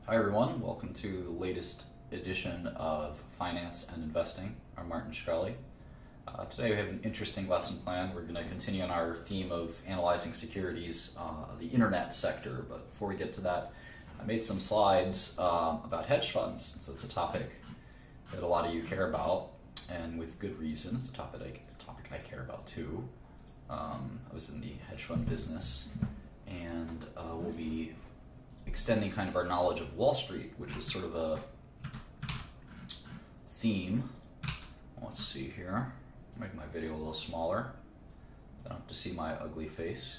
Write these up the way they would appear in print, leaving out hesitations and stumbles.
Hi everyone, welcome to the latest edition of Finance and Investing. I'm Martin Shkreli. Today we have an interesting lesson planned. We're going to continue on our theme of analyzing securities of the internet sector, but before we get to that, I made some slides about hedge funds. So it's a topic that a lot of you care about, and with good reason. It's a topic I care about too. I was in the hedge fund business, and we'll be extending kind of our knowledge of Wall Street, which is sort of a theme. Let's see here. Make my video a little smaller. I don't have to see my ugly face.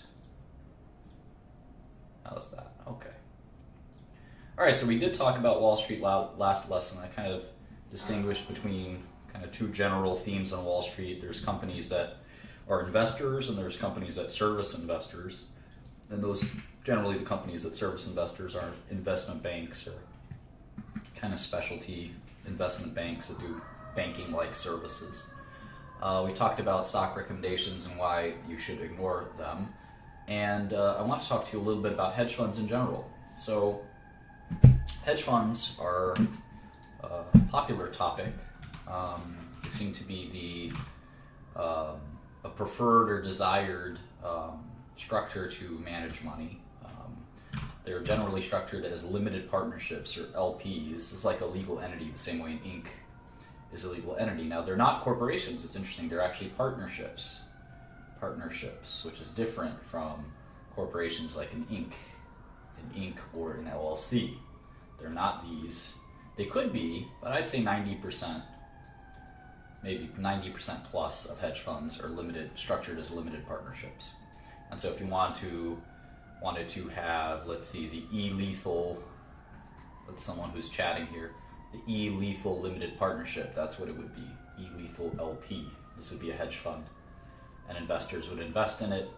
How's that? Okay. All right, so we did talk about Wall Street last lesson. I kind of distinguished between kind of two general themes on Wall Street. There's companies that are investors, and there's companies that service investors. And those generally the companies that service investors are investment banks or kind of specialty investment banks that do banking-like services. We talked about stock recommendations and why you should ignore them. And I want to talk to you a little bit about hedge funds in general. So hedge funds are a popular topic. They seem to be a preferred or desired structure to manage money. They're generally structured as limited partnerships or LPs. It's like a legal entity, the same way an Inc. is a legal entity. Now, they're not corporations. It's interesting. They're actually partnerships, which is different from corporations like an Inc. Or an LLC. They're not these. They could be, but I'd say 90%, maybe 90% plus of hedge funds are structured as limited partnerships. And so if you wanted to have, let's see, the e-lethal, that's someone who's chatting here, the e-lethal limited partnership, that's what it would be, e-lethal LP. This would be a hedge fund, and investors would invest in it,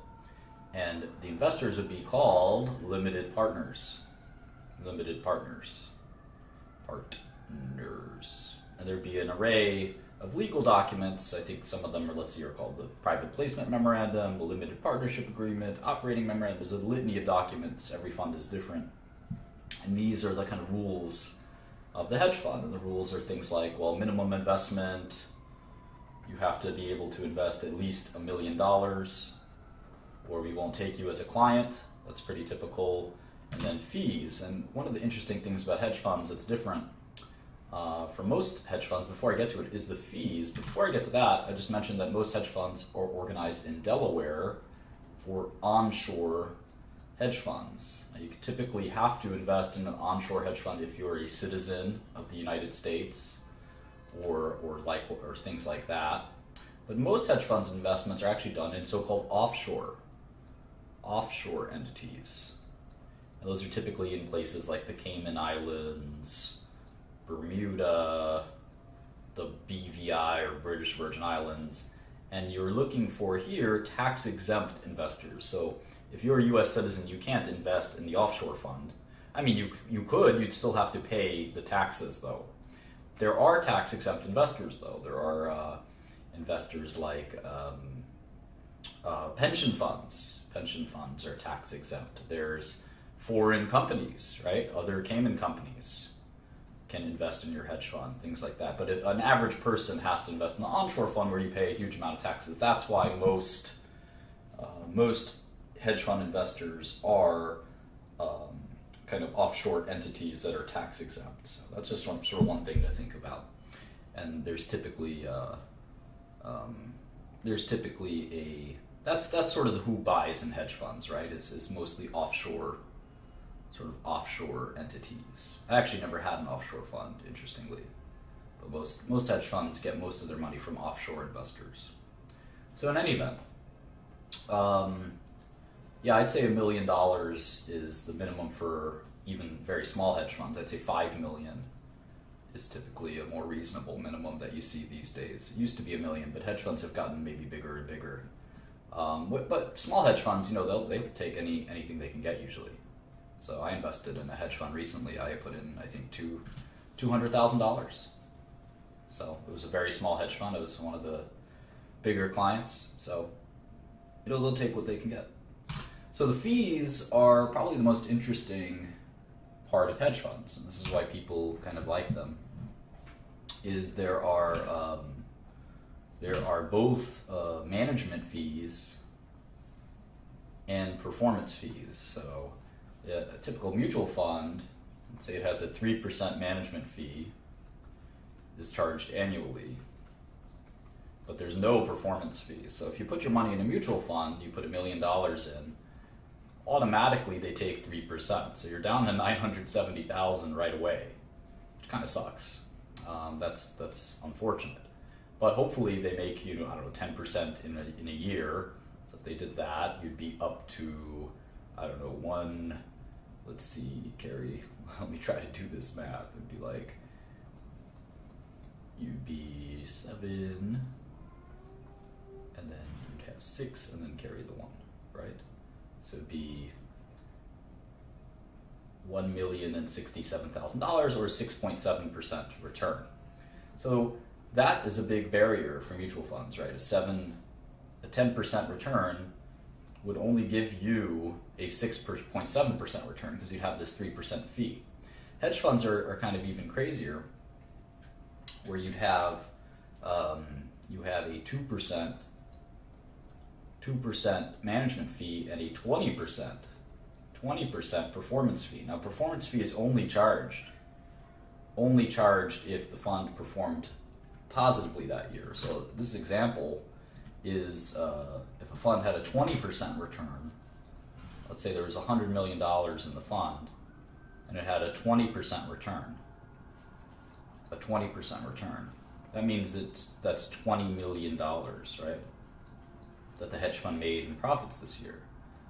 and the investors would be called limited partners. And there'd be an array of legal documents. I think some of them are called the private placement memorandum, the limited partnership agreement, operating memorandum. There's a litany of documents. Every fund is different. And these are the kind of rules of the hedge fund. And the rules are things like, well, minimum investment, you have to be able to invest at least $1 million, or we won't take you as a client. That's pretty typical. And then fees. And one of the interesting things about hedge funds that's different from most hedge funds, before I get to it, is the fees. But before I get to that, I just mentioned that most hedge funds are organized in Delaware for onshore hedge funds. Now, you typically have to invest in an onshore hedge fund if you're a citizen of the United States or things like that. But most hedge funds investments are actually done in so-called offshore entities. And those are typically in places like the Cayman Islands, Bermuda, the BVI or British Virgin Islands, and you're looking for here tax-exempt investors. So if you're a U.S. citizen, you can't invest in the offshore fund. I mean, you could, you'd still have to pay the taxes though. There are tax-exempt investors though. There are investors like pension funds. Pension funds are tax-exempt. There's foreign companies, right? Other Cayman companies can invest in your hedge fund, things like that. But an average person has to invest in the onshore fund where you pay a huge amount of taxes. That's why most hedge fund investors are kind of offshore entities that are tax exempt. So that's just sort of one thing to think about. And there's typically that's sort of who buys in hedge funds, right? It's mostly offshore entities. I actually never had an offshore fund, interestingly, but most hedge funds get most of their money from offshore investors. So in any event, I'd say $1 million is the minimum for even very small hedge funds. I'd say $5 million is typically a more reasonable minimum that you see these days. It used to be $1 million, but hedge funds have gotten maybe bigger and bigger. But small hedge funds, they take anything they can get usually. So I invested in a hedge fund recently. I put in, I think, $200,000. So it was a very small hedge fund. It was one of the bigger clients. So they'll take what they can get. So the fees are probably the most interesting part of hedge funds, and this is why people kind of like them, is there are both management fees and performance fees. So a typical mutual fund, let's say it has a 3% management fee, is charged annually, but there's no performance fees. So if you put your money in a mutual fund, you put $1 million in, automatically they take 3%. So you're down to $970,000 right away, which kind of sucks. That's unfortunate. But hopefully they make, 10% in a year. So if they did that, you'd be up to, let's see, Carrie, let me try to do this math. It'd be like, you'd be 7, and then you'd have 6, and then carry the 1, right? So it'd be $1,067,000 or 6.7% return. So that is a big barrier for mutual funds, right? A 10% return would only give you a 6.7% return because you'd have this 3% fee. Hedge funds are kind of even crazier, where you have a 2% management fee and a 20% performance fee. Now, performance fee is only charged if the fund performed positively that year. So this example is if a fund had a 20% return, let's say there was $100 million in the fund, and it had a 20% return. That means that's $20 million, right? That the hedge fund made in profits this year.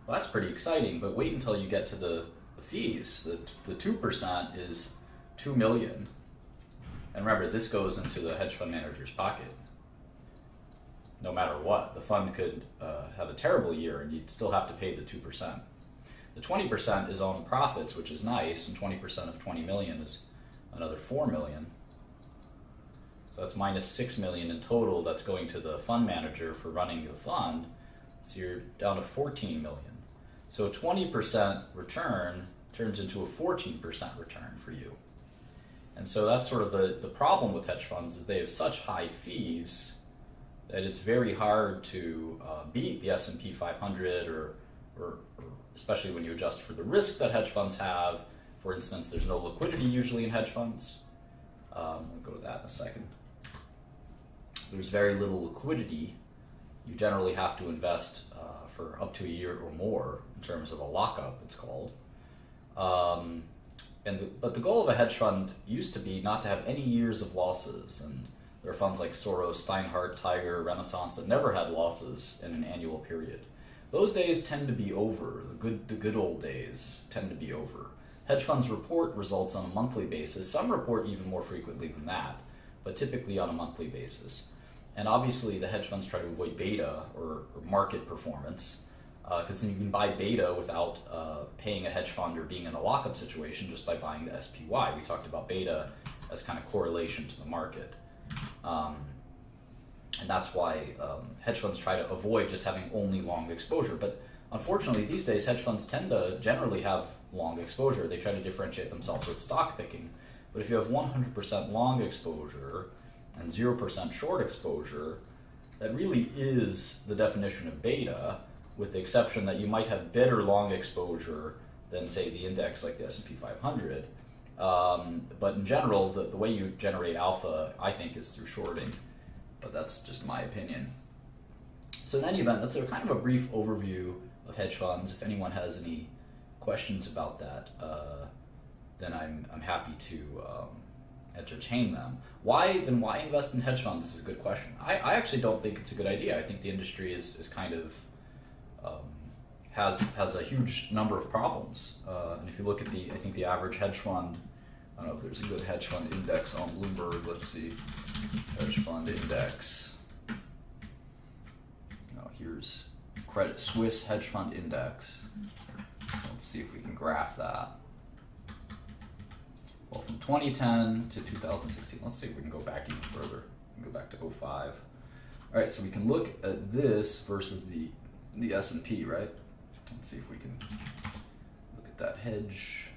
Well, that's pretty exciting, but wait until you get to the fees. The 2% is $2 million. And remember, this goes into the hedge fund manager's pocket. No matter what, the fund could have a terrible year and you'd still have to pay the 2%. The 20% is on profits, which is nice, and 20% of 20 million is another 4 million. So that's minus 6 million in total that's going to the fund manager for running the fund. So you're down to 14 million. So a 20% return turns into a 14% return for you. And so that's sort of the problem with hedge funds, is they have such high fees that it's very hard to beat the S&P 500 or especially when you adjust for the risk that hedge funds have. For instance, there's no liquidity usually in hedge funds. We'll go to that in a second. There's very little liquidity. You generally have to invest for up to a year or more in terms of a lockup, it's called. But the goal of a hedge fund used to be not to have any years of losses. And there are funds like Soros, Steinhardt, Tiger, Renaissance that never had losses in an annual period. Those days tend to be over. The good old days tend to be over. Hedge funds report results on a monthly basis. Some report even more frequently than that, but typically on a monthly basis. And obviously the hedge funds try to avoid beta or market performance, because then you can buy beta without paying a hedge fund or being in a lockup situation just by buying the SPY. We talked about beta as kind of correlation to the market. And that's why hedge funds try to avoid just having only long exposure. But unfortunately, these days, hedge funds tend to generally have long exposure. They try to differentiate themselves with stock picking. But if you have 100% long exposure and 0% short exposure, that really is the definition of beta, with the exception that you might have better long exposure than, say, the index like the S&P 500. But in general, the way you generate alpha, I think, is through shorting. But that's just my opinion. So in any event, that's a kind of a brief overview of hedge funds. If anyone has any questions about that, then I'm happy to entertain them. Why invest in hedge funds is a good question. I actually don't think it's a good idea. I think the industry is kind of has a huge number of problems. And if you look at I think the average hedge fund, I don't know if there's a good hedge fund index on Bloomberg. Let's see, hedge fund index. Here's Credit Suisse hedge fund index. Let's see if we can graph that. Well, from 2010 to 2016, let's see if we can go back even further. We can go back to 05. All right, so we can look at this versus the S&P, right? Let's see if we can look at that hedge.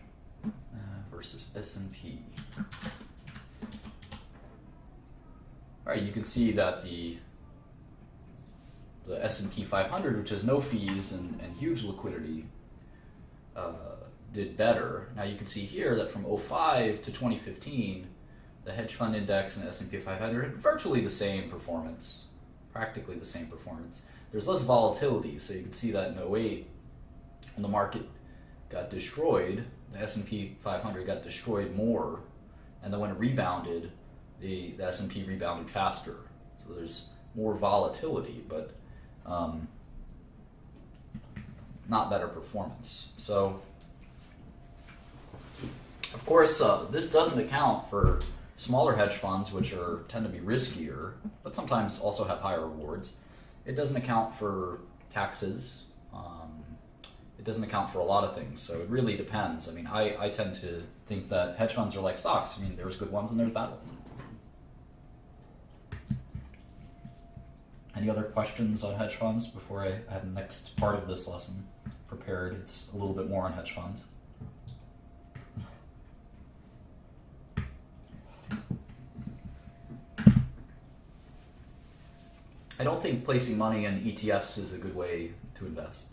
versus S&P. All right, you can see that the S&P 500, which has no fees and huge liquidity, did better. Now you can see here that from 05 to 2015, the hedge fund index and the S&P 500 had virtually the same performance, practically the same performance. There's less volatility, so you can see that in 08, when the market got destroyed, the S&P 500 got destroyed more, and then when it rebounded, the S&P rebounded faster. So there's more volatility, but not better performance. So, of course, this doesn't account for smaller hedge funds, which tend to be riskier, but sometimes also have higher rewards. It doesn't account for taxes. It doesn't account for a lot of things, so it really depends. I mean, I tend to think that hedge funds are like stocks. I mean, there's good ones and there's bad ones. Any other questions on hedge funds before I have the next part of this lesson prepared? It's a little bit more on hedge funds. I don't think placing money in ETFs is a good way to invest.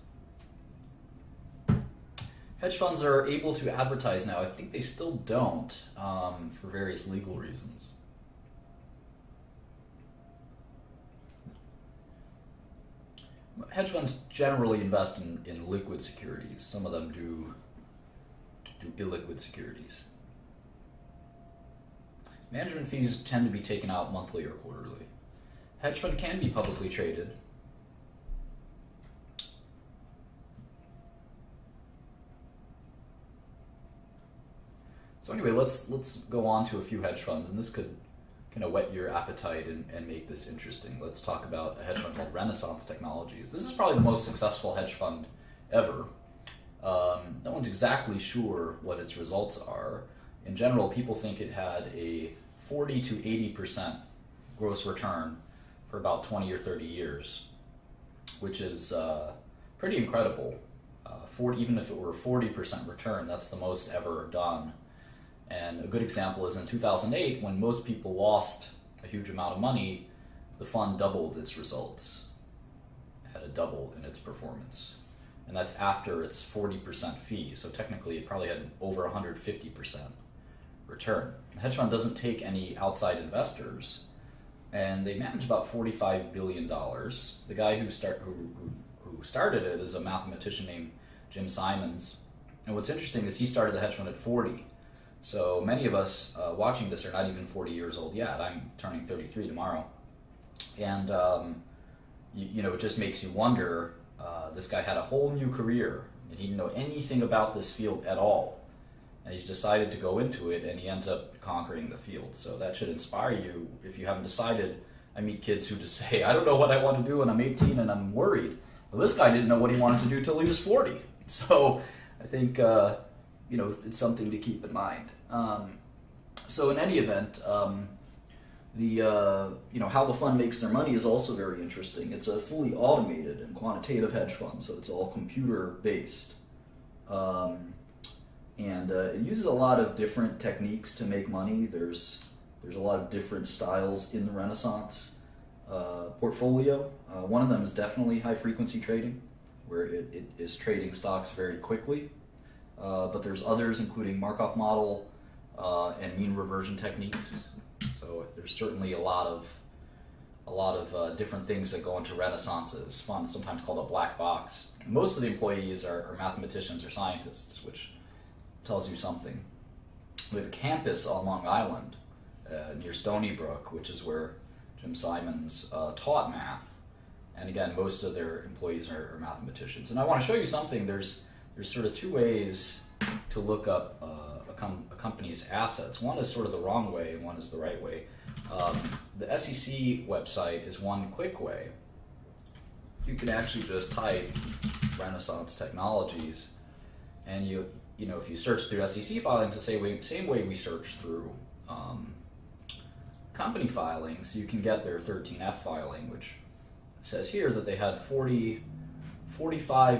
Hedge funds are able to advertise now. I think they still don't for various legal reasons. Hedge funds generally invest in liquid securities. Some of them do illiquid securities. Management fees tend to be taken out monthly or quarterly. Hedge fund can be publicly traded. So anyway, let's go on to a few hedge funds, and this could kind of whet your appetite and make this interesting. Let's talk about a hedge fund called Renaissance Technologies. This is probably the most successful hedge fund ever. No one's exactly sure what its results are. In general, people think it had a 40 to 80% gross return for about 20 or 30 years, which is pretty incredible. Even if it were a 40% return, that's the most ever done. And a good example is in 2008, when most people lost a huge amount of money, the fund doubled its results, had a double in its performance. And that's after its 40% fee, so technically it probably had over 150% return. The hedge fund doesn't take any outside investors, and they manage about $45 billion. The guy who started it is a mathematician named Jim Simons. And what's interesting is he started the hedge fund at 40. So many of us watching this are not even 40 years old yet. I'm turning 33 tomorrow. And, it just makes you wonder, this guy had a whole new career, and he didn't know anything about this field at all. And he's decided to go into it, and he ends up conquering the field. So that should inspire you if you haven't decided. I meet kids who just say, I don't know what I want to do, and I'm 18 and I'm worried. Well, this guy didn't know what he wanted to do till he was 40. So I think... it's something to keep in mind. So in any event, how the fund makes their money is also very interesting. It's a fully automated and quantitative hedge fund, so it's all computer based. It uses a lot of different techniques to make money. There's a lot of different styles in the Renaissance portfolio. One of them is definitely high frequency trading, where it is trading stocks very quickly. But there's others, including Markov model and mean reversion techniques. So there's certainly a lot of different things that go into Renaissance's fund, sometimes called a black box. Most of the employees are mathematicians or scientists, which tells you something. We have a campus on Long Island near Stony Brook, which is where Jim Simons taught math. And again, most of their employees are mathematicians. And I want to show you something. There's sort of two ways to look up a company's assets. One is sort of the wrong way, and one is the right way. The SEC website is one quick way. You can actually just type Renaissance Technologies, and if you search through SEC filings the same way we search through company filings, you can get their 13F filing, which says here that they had $45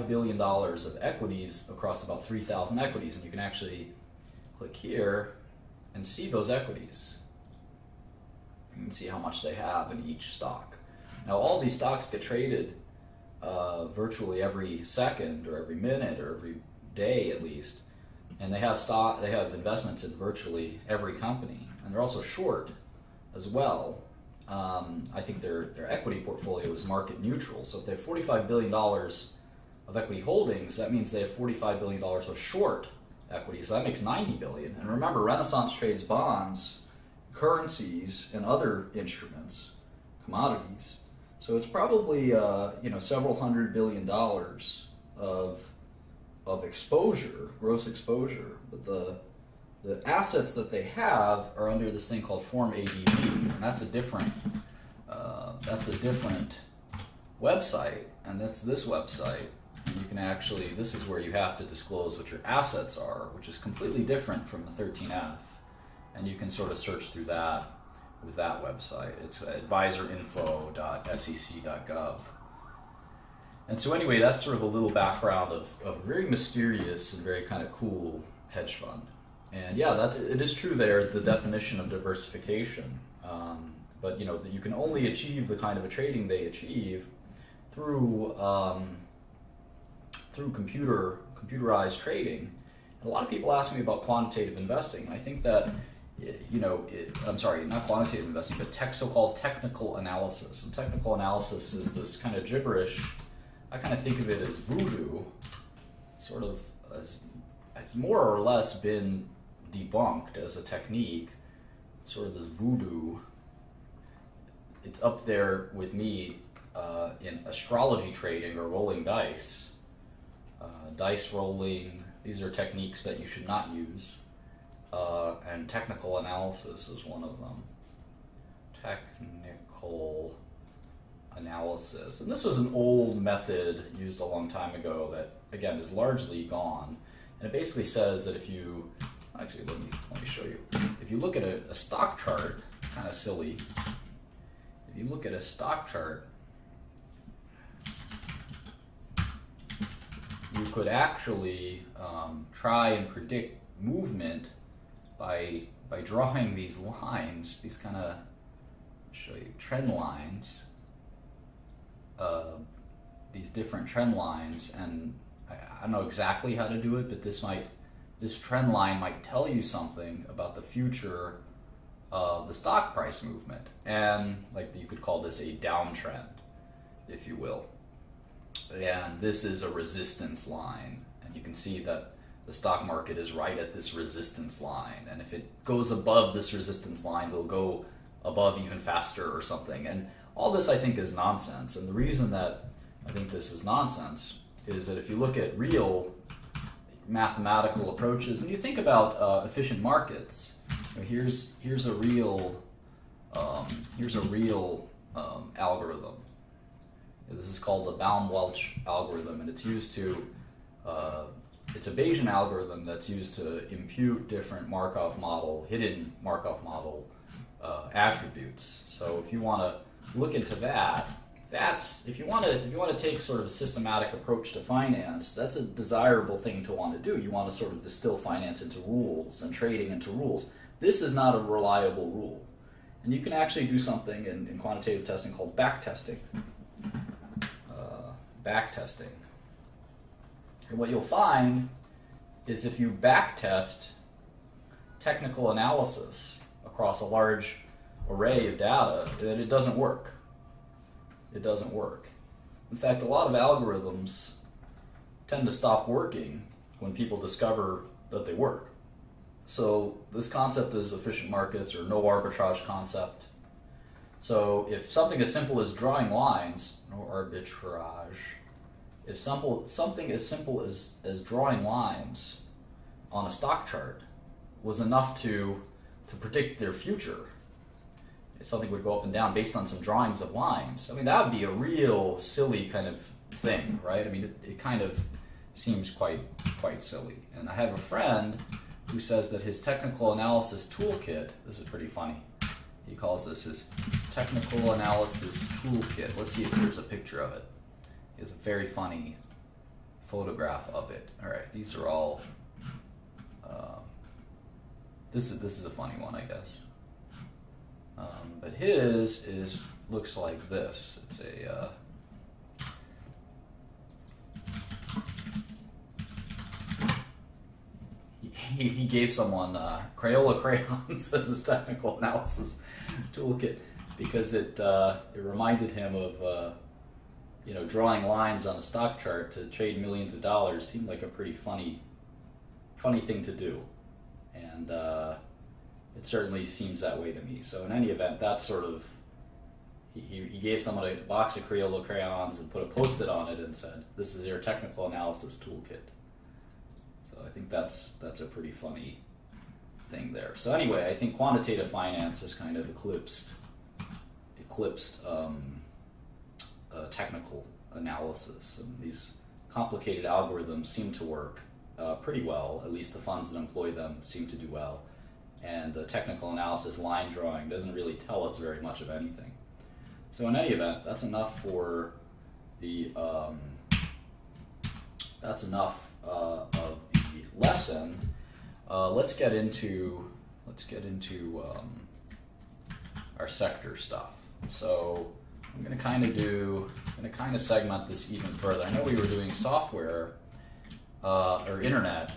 billion of equities across about 3,000 equities, and you can actually click here and see those equities. You can see how much they have in each stock. Now all these stocks get traded virtually every second or every minute or every day at least, and they have investments in virtually every company, and they're also short as well. I think their equity portfolio is market neutral. So if they have $45 billion of equity holdings, that means they have $45 billion of short equity. So that makes $90 billion. And remember, Renaissance trades bonds, currencies, and other instruments, commodities. So it's probably several $100 billion of exposure, gross exposure. But the assets that they have are under this thing called Form ADV, and that's a different website, and that's this website. And you can actually, this is where you have to disclose what your assets are, which is completely different from the 13F, and you can sort of search through that with that website. It's advisorinfo.sec.gov. And so anyway, that's sort of a little background of a very mysterious and very kind of cool hedge fund. And yeah, it is true there, the definition of diversification. But you can only achieve the kind of a trading they achieve through computerized trading. And a lot of people ask me about quantitative investing. And I think that I'm sorry, not quantitative investing, but so-called technical analysis. And technical analysis is this kind of gibberish. I kind of think of it as voodoo, sort of as more or less been debunked as a technique. Sort of this voodoo. It's up there with me in astrology trading or rolling dice. Dice rolling, these are techniques that you should not use. And technical analysis is one of them. Technical analysis. And this was an old method used a long time ago that, again, is largely gone. And it basically says that if you, actually let me show you. If you look at a stock chart, it's kind of silly. If you look at a stock chart, you could actually try and predict movement by drawing these lines, these kind of, show you, trend lines, these different trend lines, and I don't know exactly how to do it, but this trend line might tell you something about the future of the stock price movement, and like you could call this a downtrend, if you will. And this is a resistance line, and you can see that the stock market is right at this resistance line, and if it goes above this resistance line, it'll go above even faster or something. And all this, I think, is nonsense. And the reason that I think this is nonsense is that if you look at real mathematical approaches and you think about efficient markets, here's a real algorithm. This is called the Baum-Welch algorithm, and it's used to it's a Bayesian algorithm that's used to impute different hidden Markov model attributes. So if you want to look into that, if you want to take sort of a systematic approach to finance, that's a desirable thing to want to do. You want to sort of distill finance into rules and trading into rules. This is not a reliable rule, and you can actually do something in quantitative testing called backtesting. Backtesting. And what you'll find is if you backtest technical analysis across a large array of data, that it doesn't work. It doesn't work. In fact, a lot of algorithms tend to stop working when people discover that they work. So this concept is efficient markets or no arbitrage concept. So if something as simple as drawing lines, no arbitrage, if something as simple as drawing lines on a stock chart was enough to predict their future, if something would go up and down based on some drawings of lines, I mean, that would be a real silly kind of thing, right? I mean, it kind of seems quite silly. And I have a friend who says that his technical analysis toolkit, this is pretty funny, he calls this his technical analysis toolkit. Let's see if there's a picture of it. He has a very funny photograph of it. All right, these are all This is a funny one, I guess. But his looks like this. It's a he gave someone Crayola crayons as his technical analysis toolkit because it reminded him of drawing lines on a stock chart to trade millions of dollars. Seemed like a pretty funny thing to do, and it certainly seems that way to me. So in any event, that's sort of he gave someone a box of Crayola crayons and put a Post-it on it and said, "This is your technical analysis toolkit." So I think that's a pretty funny thing there. So anyway, I think quantitative finance has kind of eclipsed technical analysis, and these complicated algorithms seem to work pretty well. At least the funds that employ them seem to do well, and the technical analysis line drawing doesn't really tell us very much of anything. So in any event, that's enough for the of the lesson. Let's get into our sector stuff. So I'm going to kind of segment this even further. I know we were doing software or internet,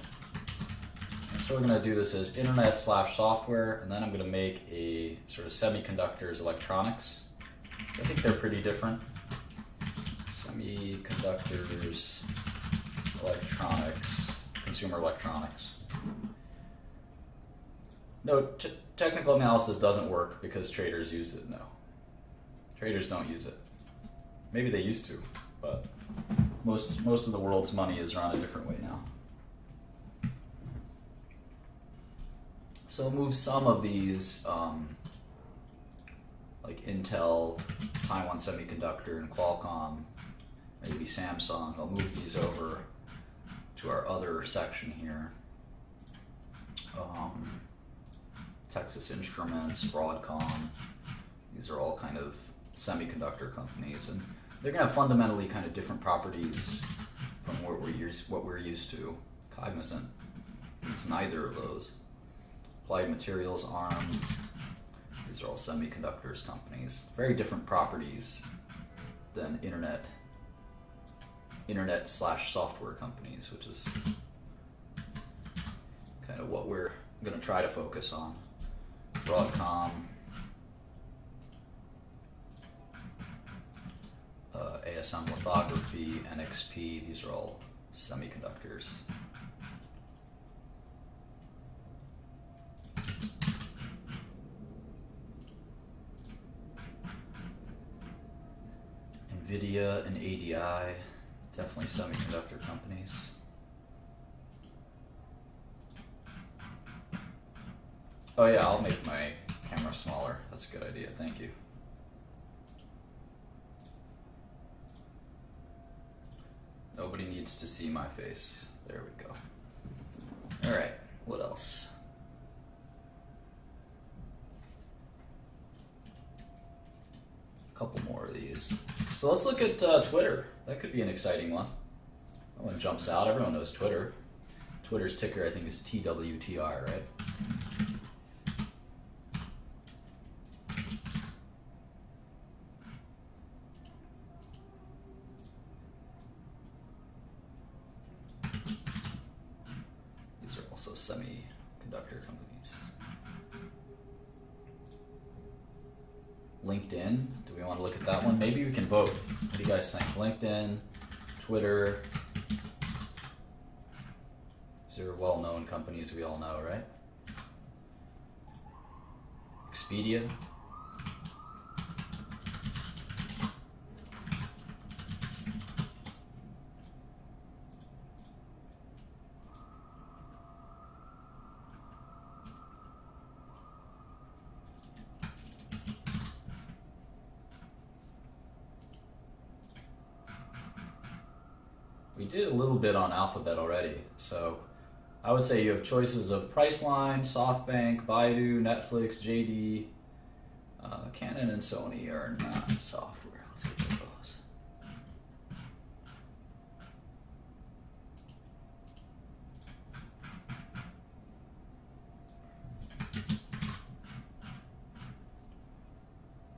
and so we're going to do this as internet/software, and then I'm going to make a sort of semiconductors electronics. So I think they're pretty different. Semiconductors, electronics, consumer electronics. No, technical analysis doesn't work because traders use it. No, traders don't use it. Maybe they used to, but most of the world's money is run a different way now. So I'll move some of these, like Intel, Taiwan Semiconductor, and Qualcomm, maybe Samsung. I'll move these over to our other section here. Texas Instruments, Broadcom. These are all kind of semiconductor companies, and they're going to have fundamentally kind of different properties from what we're used to. Cognizant is neither of those. Applied Materials, ARM. These are all semiconductors companies. Very different properties than internet/software companies, which is kind of what we're going to try to focus on. Broadcom, ASM Lithography, NXP, these are all semiconductors. NVIDIA and ADI, definitely semiconductor companies. Oh yeah, I'll make my camera smaller. That's a good idea, thank you. Nobody needs to see my face. There we go. Alright, what else? A couple more of these. So let's look at Twitter. That could be an exciting one. That one jumps out. Everyone knows Twitter. Twitter's ticker, I think, is TWTR, right? These are also semiconductor companies. LinkedIn, do we want to look at that one? Maybe we can vote. What do you guys think? LinkedIn, Twitter. These are well-known companies we all know, right? Expedia. We did a little bit on Alphabet already, so I would say you have choices of Priceline, SoftBank, Baidu, Netflix, JD. Canon and Sony are not software. Let's get to those.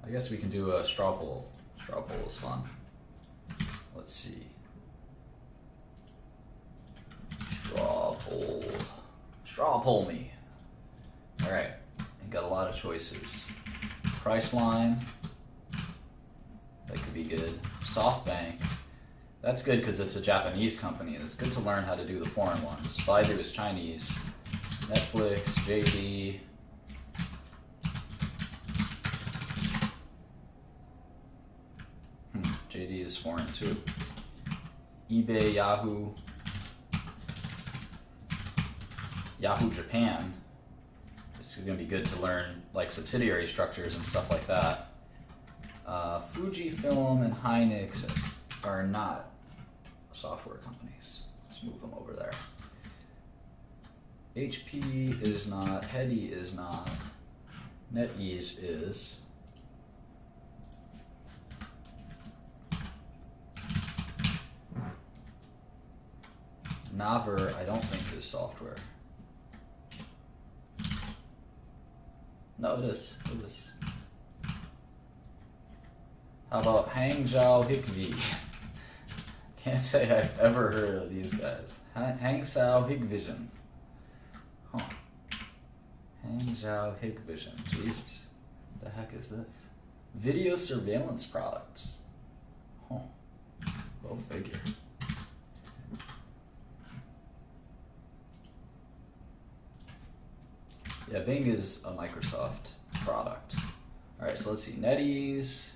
I guess we can do a straw poll. Straw poll is fun. Let's see. Straw poll. Straw poll me. Alright. You got a lot of choices. Priceline. That could be good. SoftBank. That's good because it's a Japanese company and it's good to learn how to do the foreign ones. Baidu is Chinese. Netflix, JD. JD is foreign too. eBay, Yahoo. Yahoo Japan. It's going to be good to learn like subsidiary structures and stuff like that. Fujifilm and Hynix are not software companies. Let's move them over there. HP is not. Hedy is not. NetEase is. Naver, I don't think is software. No, it is. It is. How about Hangzhou Hikvi? Can't say I've ever heard of these guys. Hangzhou Hikvision. Huh. Hangzhou Hikvision. Jesus. What the heck is this? Video surveillance products. Huh. Go figure. Yeah, Bing is a Microsoft product. Alright, so let's see. NetEase.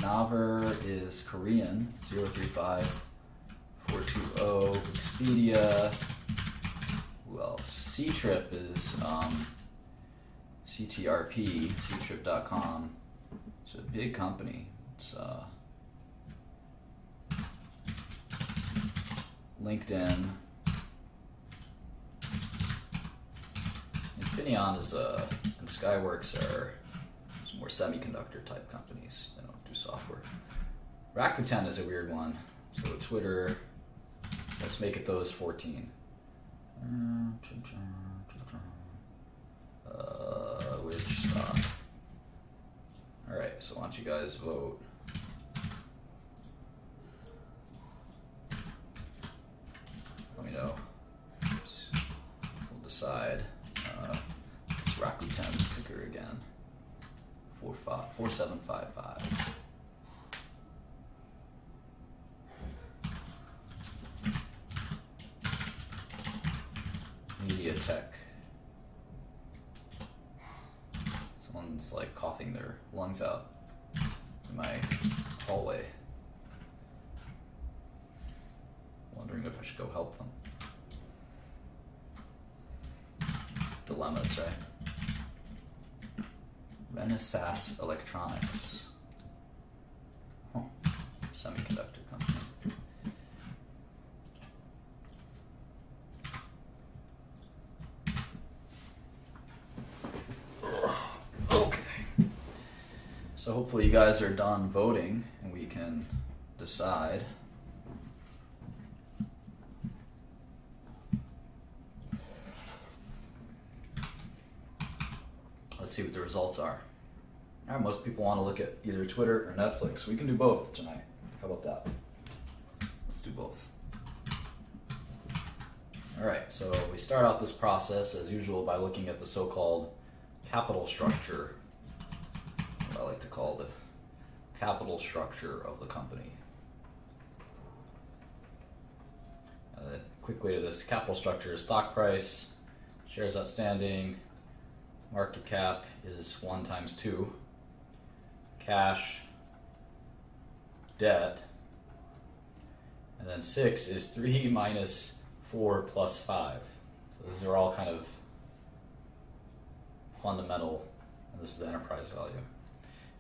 Naver is Korean. 035420. Expedia. Who else? Ctrip is CTRP. Ctrip.com. It's a big company. It's LinkedIn. Infineon is and Skyworks are more semiconductor type companies. They don't do software. Rakuten is a weird one. So Twitter, let's make it those 14. Which stock? Alright, so why don't you guys vote? Let me know. Oops. We'll decide. Rakuten's ticker again. 4755. MediaTek. Someone's like coughing their lungs out in my hallway. Wondering if I should go help them. Dilemmas, right? Renesas Electronics. Huh. Semiconductor company. Okay. So hopefully you guys are done voting and we can decide. Let's see what the results are. All right, most people want to look at either Twitter or Netflix. We can do both tonight. How about that? Let's do both. All right, so we start out this process as usual by looking at the so-called capital structure, what I like to call the capital structure of the company. A quick way to this capital structure is stock price, shares outstanding, market cap is 1 times 2, cash, debt, and then 6 is 3 minus 4 plus 5. So these are all kind of fundamental, and this is the enterprise value.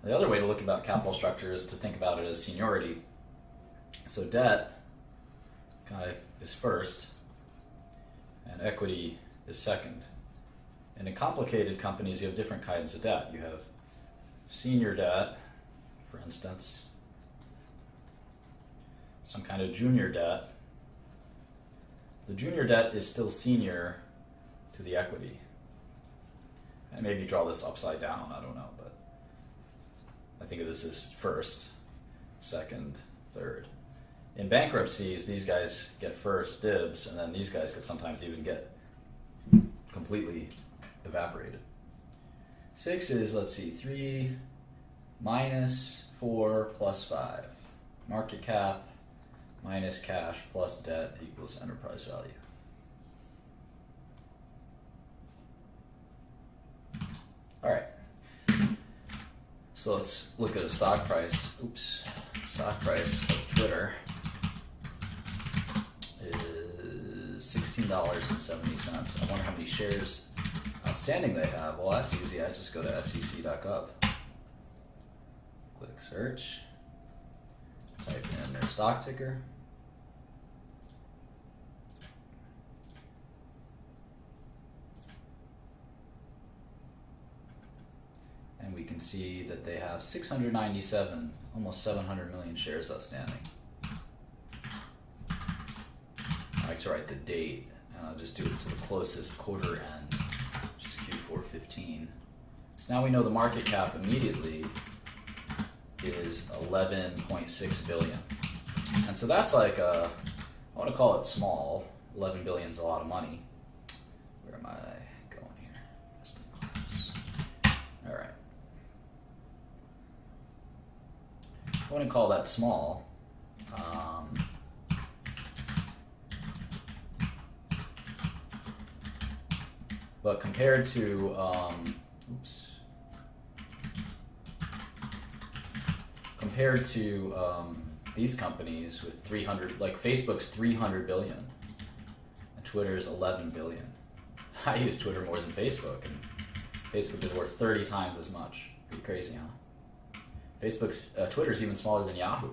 And the other way to look about capital structure is to think about it as seniority. So debt kind of is first, and equity is second. And in complicated companies, you have different kinds of debt. You have senior debt, for instance, some kind of junior debt. The junior debt is still senior to the equity. And maybe draw this upside down, I don't know, but I think of this as first, second, third. In bankruptcies, these guys get first dibs, and then these guys could sometimes even get completely evaporated. 6 is, let's see, 3 minus 4 plus 5. Market cap minus cash plus debt equals enterprise value. All right. So let's look at a stock price. Oops. Stock price of Twitter is $16.70. I wonder how many shares outstanding they have. Well, that's easy. I just go to sec.gov. Click search. Type in their stock ticker. And we can see that they have 697, almost 700 million shares outstanding. I like to write the date, and I'll just do it to the closest quarter end, which is Q415. So now we know the market cap immediately is 11.6 billion. And so that's like I want to call it small. 11 billion is a lot of money. Where am I going here? Best in class. All right. I wouldn't call that small. But compared to, these companies with 300, like Facebook's 300 billion, and Twitter's 11 billion. I use Twitter more than Facebook, and Facebook is worth 30 times as much. Pretty crazy, huh? Twitter's even smaller than Yahoo.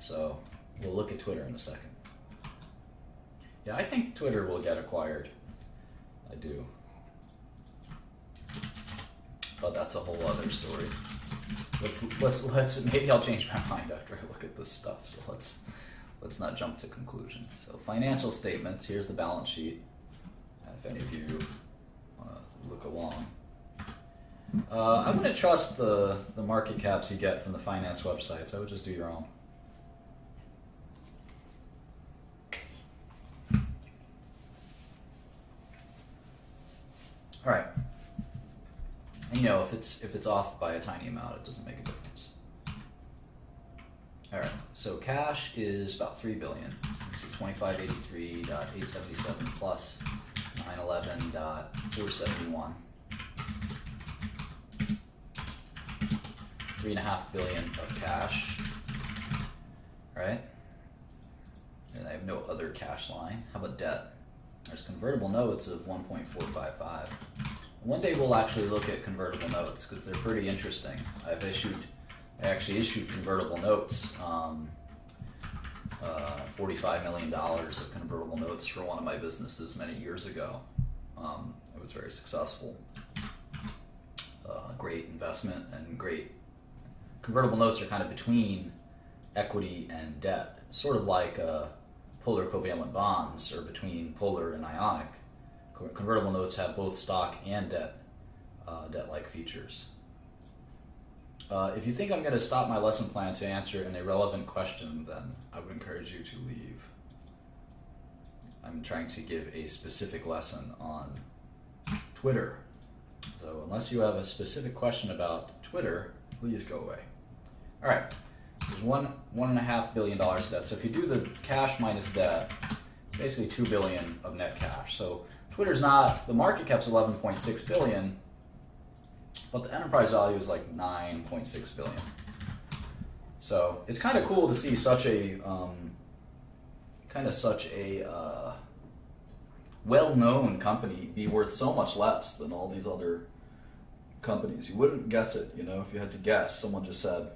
So we'll look at Twitter in a second. Yeah, I think Twitter will get acquired. I do. But that's a whole other story. Let's maybe I'll change my mind after I look at this stuff. So let's not jump to conclusions. So financial statements, here's the balance sheet. And if any of you want to look along. I wouldn't trust the market caps you get from the finance websites. I would just do your own. All right. And, if it's off by a tiny amount, it doesn't make a difference. All right. So cash is about 3 billion. Let's see, 2583.877 plus 911.471. 3.5 billion of cash, right? And I have no other cash line. How about debt? There's convertible notes of 1.455. One day we'll actually look at convertible notes because they're pretty interesting. I actually issued convertible notes, $45 million of convertible notes for one of my businesses many years ago. It was very successful. Great investment and great. Convertible notes are kind of between equity and debt, sort of like polar covalent bonds are between polar and ionic. Convertible notes have both stock and debt-like features. If you think I'm going to stop my lesson plan to answer an irrelevant question, then I would encourage you to leave. I'm trying to give a specific lesson on Twitter. So unless you have a specific question about Twitter, please go away. All right, there's $1.5 billion of debt. So if you do the cash minus debt, it's basically $2 billion of net cash. So Twitter's not, the market cap's 11.6 billion, but the enterprise value is like 9.6 billion. So it's kind of cool to see such a well-known company be worth so much less than all these other companies. You wouldn't guess it, if you had to guess. Someone just said,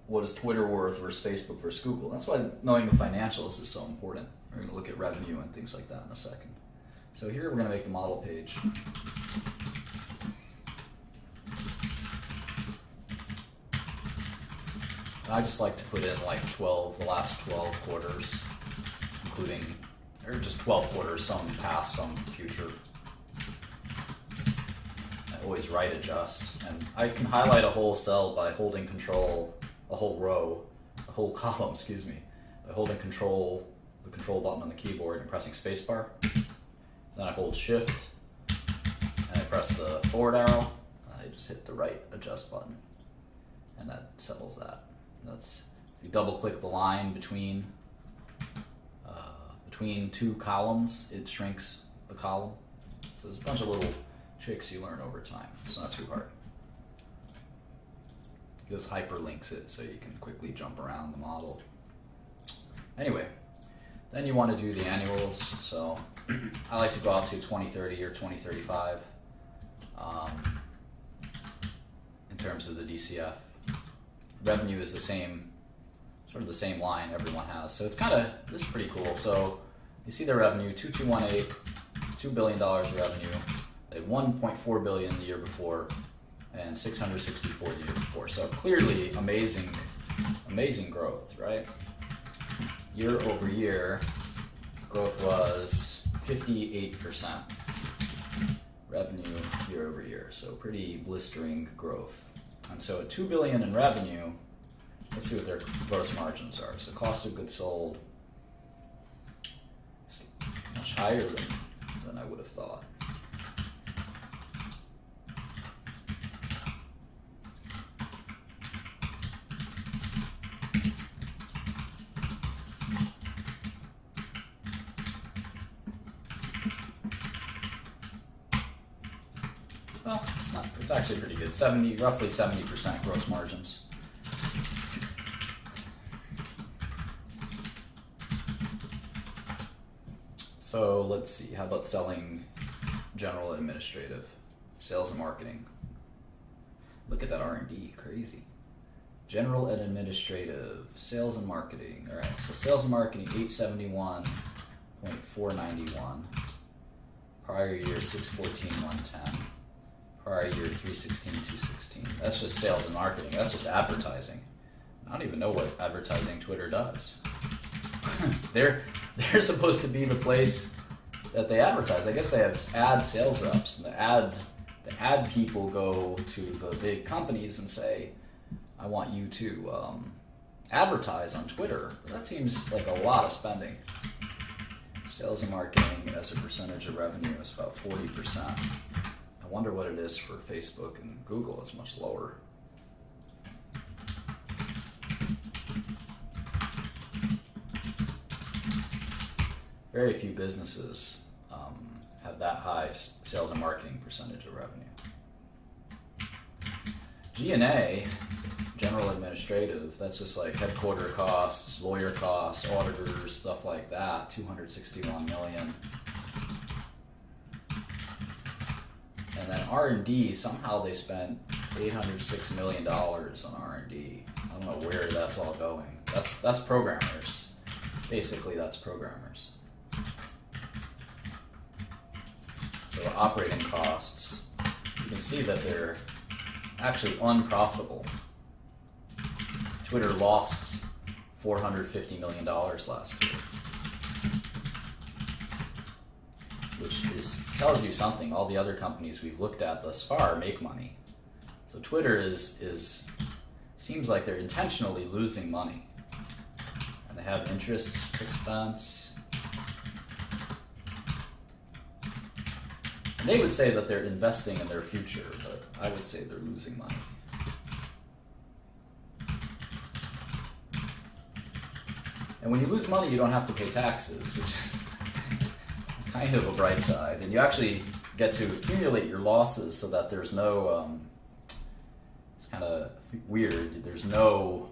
what is Twitter worth versus Facebook versus Google? That's why knowing the financials is so important. We're going to look at revenue and things like that in a second. So here we're going to make the model page. I just like to put in like the last 12 quarters, including, or just 12 quarters, some past, some future. always right adjust. And I can highlight a whole cell by holding control, a whole row, a whole column, excuse me, by holding the control button on the keyboard and pressing spacebar. Then I hold shift and I press the forward arrow. I just hit the right adjust button and that settles that. That's, if you double click the line between two columns, it shrinks the column. So there's a bunch of little tricks you learn over time. It's not too hard. It just hyperlinks it so you can quickly jump around the model. Anyway, then you want to do the annuals. So I like to go out to 2030 or 2035 in terms of the DCF. Revenue is the same, sort of the same line everyone has. So it's kind of, this is pretty cool. So you see the revenue, 2218, $2 billion of revenue. They had 1.4 billion the year before and 664 the year before. So clearly amazing growth, right? Year over year, growth was 58% revenue year over year. So pretty blistering growth. And so at 2 billion in revenue, let's see what their gross margins are. So cost of goods sold is much higher than I would have thought. Well, it's actually pretty good. Roughly 70% gross margins. So let's see, how about selling, general administrative, sales and marketing? Look at that R&D, crazy. General and administrative, sales and marketing. All right, so sales and marketing, 871.491. Prior year, 614.110. Prior year, 316.216. That's just sales and marketing. That's just advertising. I don't even know what advertising Twitter does. They're supposed to be the place that they advertise. I guess they have ad sales reps, and the ad people go to the big companies and say, I want you to advertise on Twitter. That seems like a lot of spending. Sales and marketing as a percentage of revenue is about 40%. I wonder what it is for Facebook and Google. It's much lower. Very few businesses have that high sales and marketing percentage of revenue. G&A, general administrative, that's just like headquarter costs, lawyer costs, auditors, stuff like that, 261 million. And then R&D, somehow they spent $806 million on R&D. I don't know where that's all going. That's programmers. Basically, that's programmers. So operating costs, you can see that they're actually unprofitable. Twitter lost $450 million last year, which tells you something. All the other companies we've looked at thus far make money. So Twitter seems like they're intentionally losing money. And they have interest expense. And they would say that they're investing in their future, but I would say they're losing money. And when you lose money, you don't have to pay taxes, which is kind of a bright side. And you actually get to accumulate your losses so that there's no, it's kind of weird, there's no,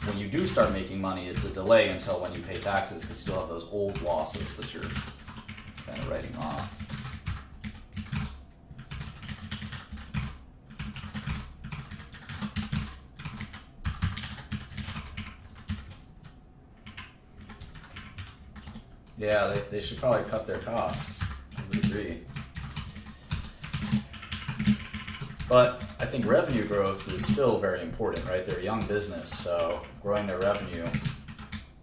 when you do start making money, it's a delay until when you pay taxes because you still have those old losses that you're kind of writing off. Yeah, they should probably cut their costs. I would agree. But I think revenue growth is still very important, right? They're a young business, so growing their revenue,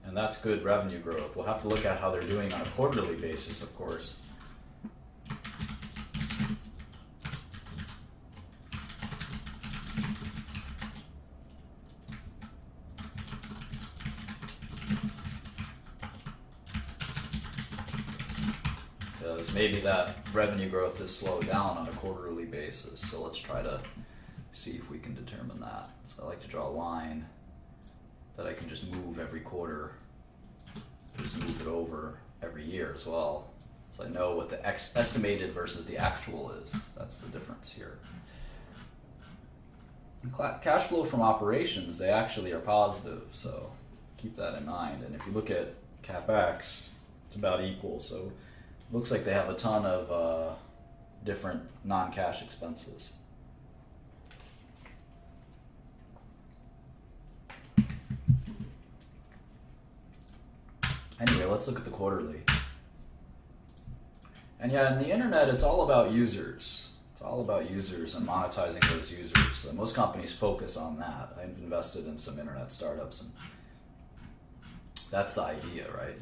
and that's good revenue growth. We'll have to look at how they're doing on a quarterly basis, of course. because maybe that revenue growth is slowed down on a quarterly basis. So let's try to see if we can determine that. So I like to draw a line that I can just move every quarter, just move it over every year as well. So I know what the estimated versus the actual is. That's the difference here. Cash flow from operations, they actually are positive, so keep that in mind. And if you look at CapEx, it's about equal. So it looks like they have a ton of different non-cash expenses. Anyway, let's look at the quarterly. And yeah, in the internet, it's all about users. It's all about users and monetizing those users. Most companies focus on that. I've invested in some internet startups, and that's the idea, right?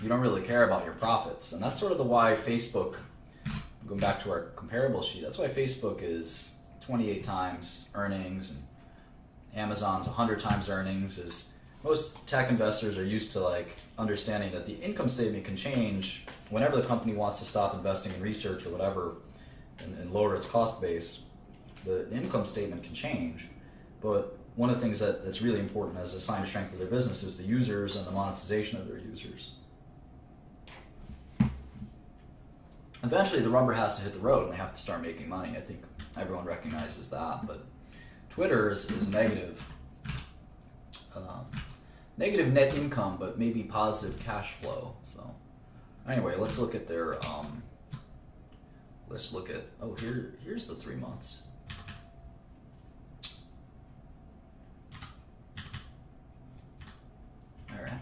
You don't really care about your profits, and that's sort of the why Facebook. Going back to our comparable sheet, that's why Facebook is 28 times earnings, and Amazon's 100 times earnings. Is most tech investors are used to like understanding that the income statement can change whenever the company wants to stop investing in research or whatever and lower its cost base. The income statement can change, but one of the things that's really important as a sign of strength of their business is the users and the monetization of their users. Eventually the rubber has to hit the road and they have to start making money. I think everyone recognizes that, but Twitter is negative. Negative net income, but maybe positive cash flow. So anyway, let's look at their, here's the 3 months. All right.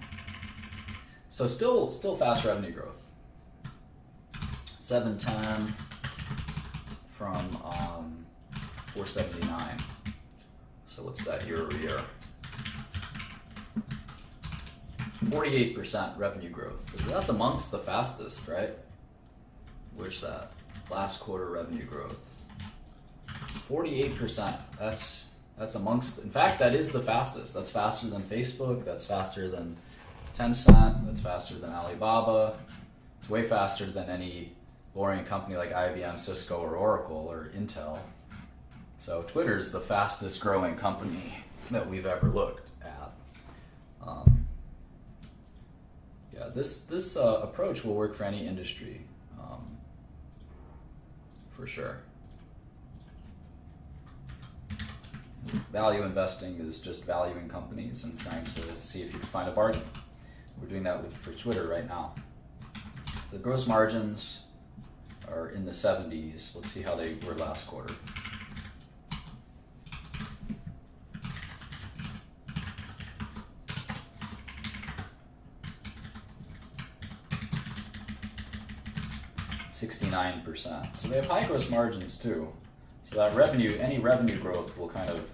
So still fast revenue growth. 710 from 479. So what's that year over year? 48% revenue growth. That's amongst the fastest, right? Where's that? Last quarter revenue growth. 48%. That's amongst, in fact, that is the fastest. That's faster than Facebook. That's faster than Tencent. That's faster than Alibaba. It's way faster than any boring company like IBM, Cisco, or Oracle, or Intel. So Twitter's the fastest growing company that we've ever looked at. Yeah, this approach will work for any industry, for sure. Value investing is just valuing companies and trying to see if you can find a bargain. We're doing that for Twitter right now. So the gross margins are in the 70s. Let's see how they were last quarter. %. So they have high gross margins too. So that any revenue growth will kind of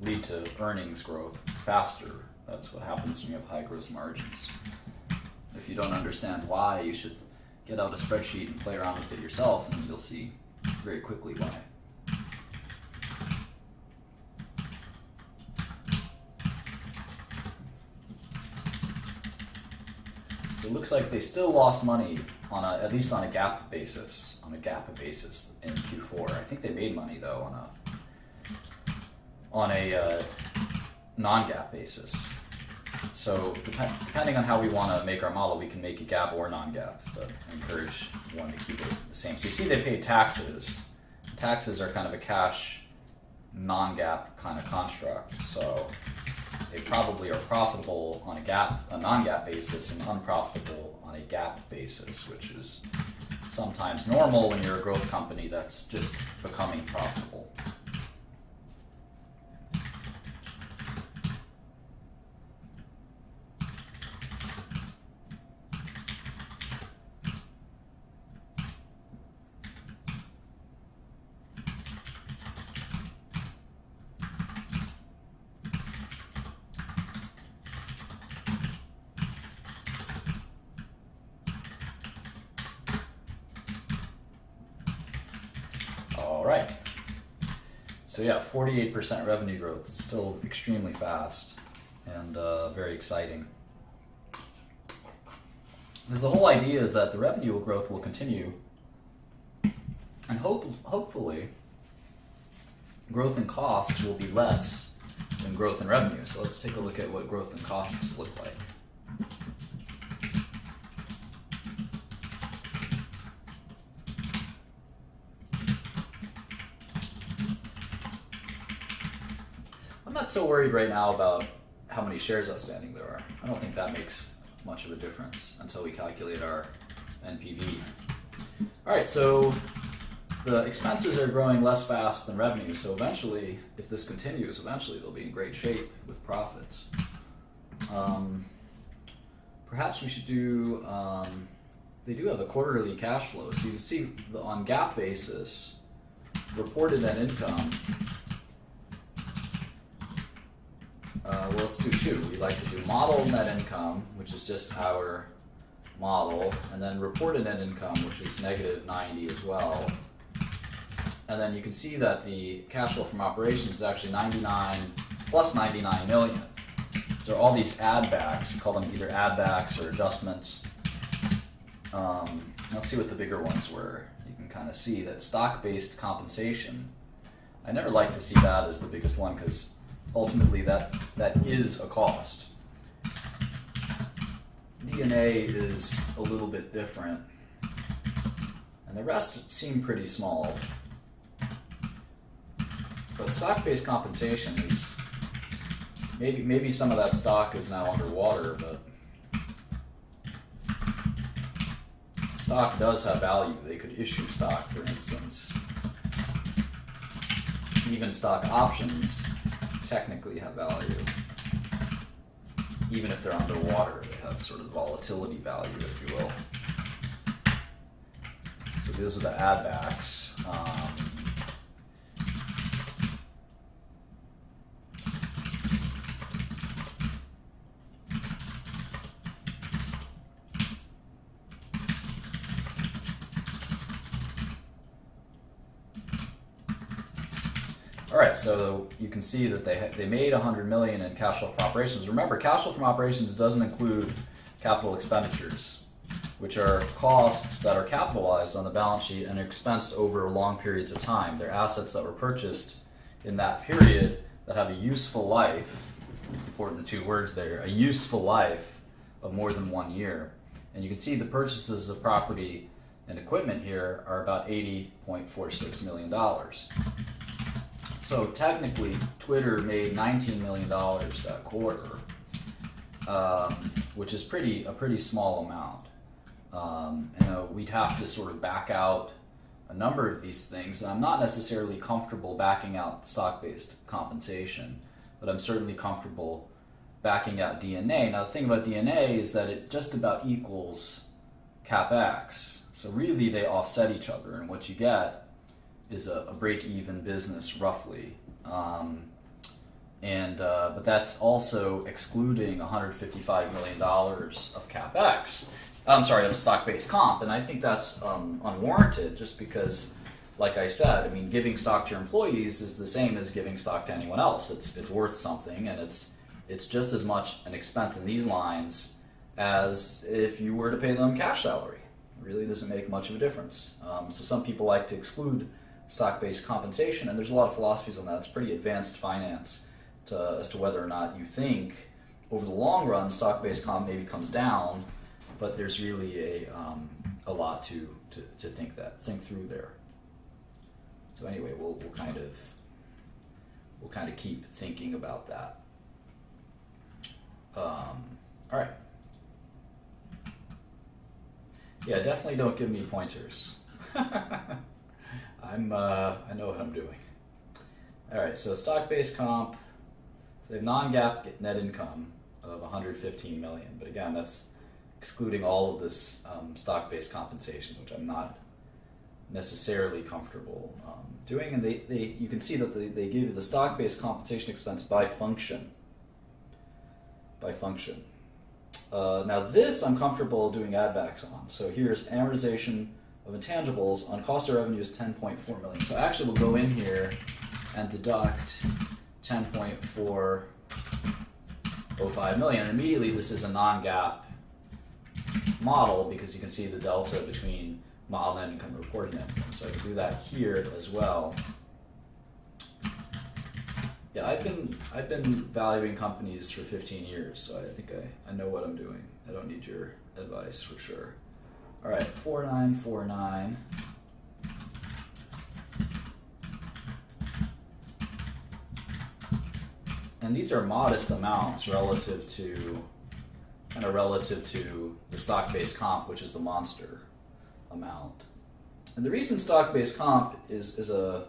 lead to earnings growth faster. That's what happens when you have high gross margins. If you don't understand why, you should get out a spreadsheet and play around with it yourself, and you'll see very quickly why. So it looks like they still lost money at least on a GAAP basis. In Q4. I think they made money though on a non-GAAP basis. So depending on how we want to make our model, we can make it GAAP or non-GAAP, but I encourage one to keep it the same. So you see they paid taxes. Taxes are kind of a cash non-GAAP kind of construct. So they probably are profitable on a non-GAAP basis and unprofitable on a GAAP basis, which is sometimes normal when you're a growth company that's just becoming profitable. All right. So yeah, 48% revenue growth is still extremely fast and very exciting. Because the whole idea is that the revenue growth will continue, and hopefully growth in costs will be less than growth in revenue. So let's take a look at what growth in costs look like. I'm not so worried right now about how many shares outstanding there are. I don't think that makes much of a difference until we calculate our NPV. All right, so the expenses are growing less fast than revenue, so eventually, if this continues, eventually they'll be in great shape with profits. Perhaps we should do, they do have a quarterly cash flow, so you can see on GAAP basis, reported net income. Well, let's do two. We like to do model net income, which is just our model, and then reported net income, which is negative 90 as well. And then you can see that the cash flow from operations is actually 99 plus 99 million. So all these add backs, we call them either add backs or adjustments. Let's see what the bigger ones were. You can kind of see that stock-based compensation, I never like to see that as the biggest one because ultimately that is a cost. DNA is a little bit different, and the rest seem pretty small. But stock-based compensation is maybe some of that stock is now underwater, but stock does have value. They could issue stock, for instance. Even stock options technically have value. Even if they're underwater, they have sort of volatility value, if you will. So those are the add backs. All right, so you can see that they made 100 million in cash flow from operations. Remember, cash flow from operations doesn't include capital expenditures, which are costs that are capitalized on the balance sheet and are expensed over long periods of time. They're assets that were purchased in that period that have a useful life, important two words there, a useful life of more than 1 year. And you can see the purchases of property and equipment here are about $80.46 million. So technically, Twitter made $19 million that quarter, which is a pretty small amount. We'd have to sort of back out a number of these things, and I'm not necessarily comfortable backing out stock-based compensation, but I'm certainly comfortable backing out DNA. Now, the thing about DNA is that it just about equals CapEx, so really they offset each other, and what you get is a break-even business, roughly. But that's also excluding $155 million of CapEx. I'm sorry, of stock-based comp, and I think that's unwarranted just because, like I said, I mean, giving stock to your employees is the same as giving stock to anyone else. It's worth something, and it's just as much an expense in these lines as if you were to pay them cash salary. It really doesn't make much of a difference. So some people like to exclude stock-based compensation, and there's a lot of philosophies on that. It's pretty advanced finance as to whether or not you think over the long run stock-based comp maybe comes down, but there's really a lot to think through there. So anyway, we'll kind of keep thinking about that. All right. Yeah, definitely don't give me pointers. I know what I'm doing. All right, so stock-based comp, so they have non-GAAP net income of 115 million, but again, that's excluding all of this stock-based compensation, which I'm not necessarily comfortable doing. And you can see that they give you the stock-based compensation expense by function. Now this I'm comfortable doing add-backs on. So here's amortization of intangibles on cost of revenue is 10.4 million. So actually we'll go in here and deduct 10.405 million. And immediately this is a non-GAAP model because you can see the delta between model net income and reported net income. So I can do that here as well. Yeah, I've been valuing companies for 15 years, so I think I know what I'm doing. I don't need your advice for sure. All right, 4949. And these are modest amounts relative to the stock-based comp, which is the monster amount. And the reason stock-based comp is a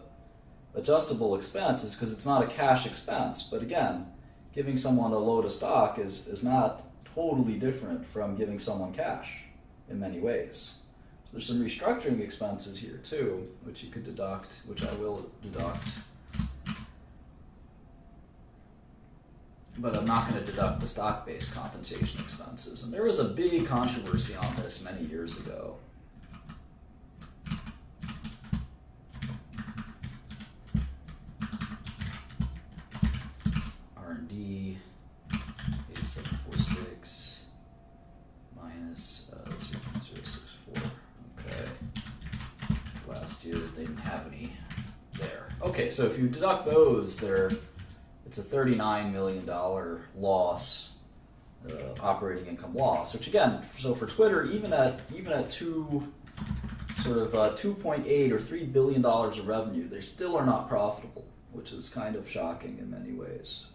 adjustable expense is because it's not a cash expense. But again, giving someone a load of stock is not totally different from giving someone cash in many ways. So there's some restructuring expenses here too, which you could deduct, which I will deduct. But I'm not going to deduct the stock-based compensation expenses. And there was a big controversy on this many years ago. R&D 8746 minus 0.064. Okay. Last year they didn't have any there. Okay, so if you deduct those, it's a $39 million loss, operating income loss. Which again, so for Twitter, even at $2.8 or $3 billion of revenue, they still are not profitable, which is kind of shocking in many ways.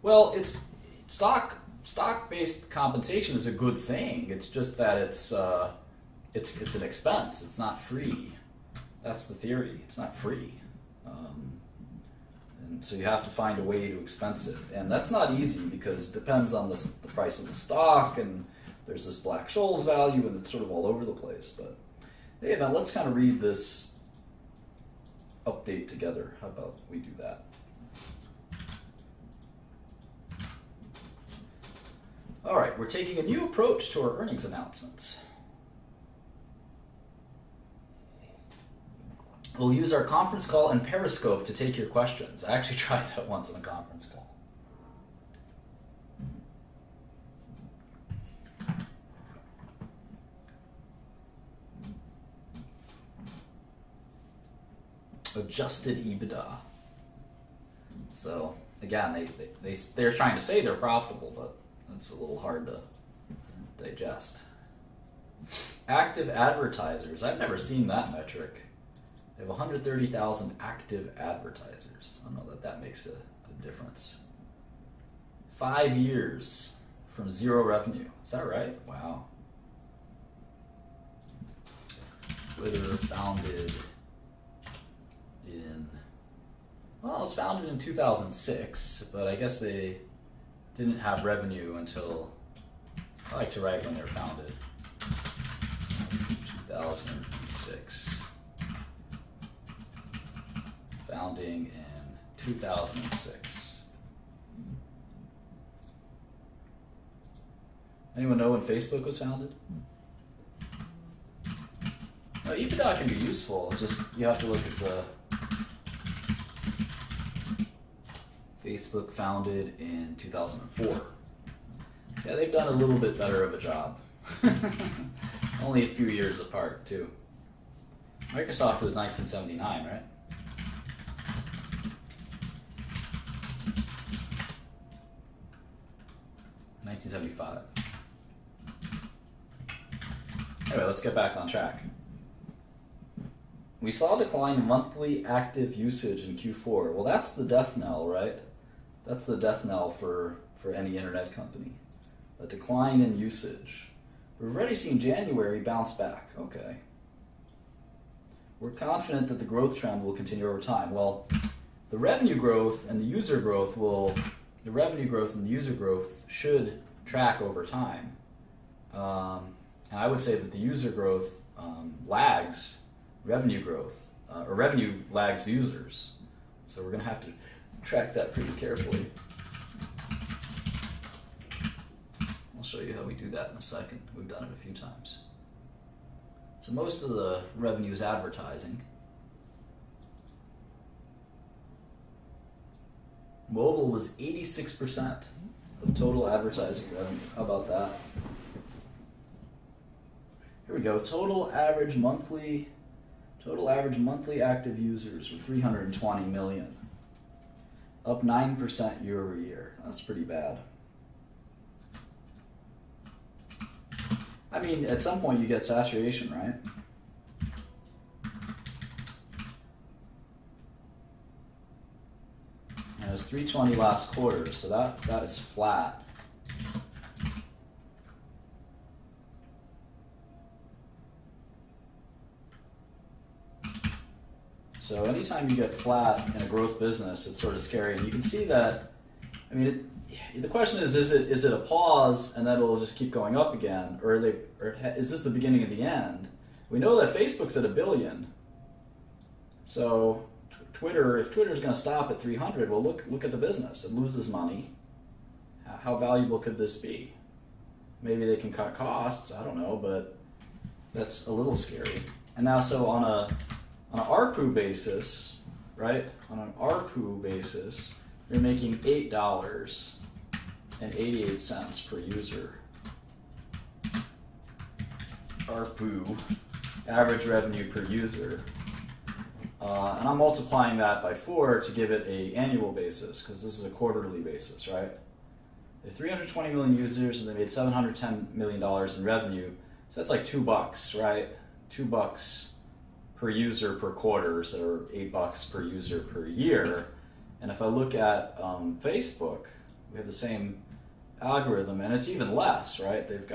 Well, it's stock-based compensation is a good thing. It's just that it's an expense. It's not free. That's the theory. It's not free. And so you have to find a way to expense it. And that's not easy because it depends on the price of the stock, and there's this Black-Scholes value, and it's sort of all over the place. But hey, now let's kind of read this update together. How about we do that? All right, we're taking a new approach to our earnings announcements. We'll use our conference call and Periscope to take your questions. I actually tried that once on a conference call. Adjusted EBITDA. So again, they're trying to say they're profitable, but it's a little hard to digest. Active advertisers. I've never seen that metric. They have 130,000 active advertisers. I don't know that makes a difference. 5 years from zero revenue. Is that right? Wow. Twitter founded it was founded in 2006, but I guess they didn't have revenue until, I like to write when they were founded, 2006. Founding in 2006. Anyone know when Facebook was founded? Well, EBITDA can be useful, just you have to look at the Facebook founded in 2004. Yeah, they've done a little bit better of a job. Only a few years apart, too. Microsoft was 1979, right? $1975. Anyway, let's get back on track. We saw a decline in monthly active usage in Q4. Well, that's the death knell, right? That's the death knell for any internet company. A decline in usage. We've already seen January bounce back. Okay. We're confident that the growth trend will continue over time. Well, the revenue growth and the user growth should track over time. And I would say that the user growth lags revenue growth, or revenue lags users. So we're going to have to track that pretty carefully. I'll show you how we do that in a second. We've done it a few times. So most of the revenue is advertising. Mobile was 86%. of total advertising revenue. How about that? Here we go. Total average monthly active users were 320 million. Up 9% year over year. That's pretty bad. I mean, at some point you get saturation, right? And it was 320 last quarter, so that is flat. So anytime you get flat in a growth business, it's sort of scary. And you can see that, I mean, the question is it a pause and then it'll just keep going up again? Or is this the beginning of the end? We know that Facebook's at 1 billion. So if Twitter's going to stop at 300, well, look at the business. It loses money. How valuable could this be? Maybe they can cut costs, I don't know, but that's a little scary. And now, so on an ARPU basis, right? On an ARPU basis, you're making $8.88 per user. ARPU, average revenue per user. And I'm multiplying that by 4 to give it an annual basis, because this is a quarterly basis, right? They have 320 million users and they made $710 million in revenue. So that's like $2, right? $2 per user per quarter, so $8 per user per year. And if I look at Facebook, we have the same algorithm, and it's even less, right? They're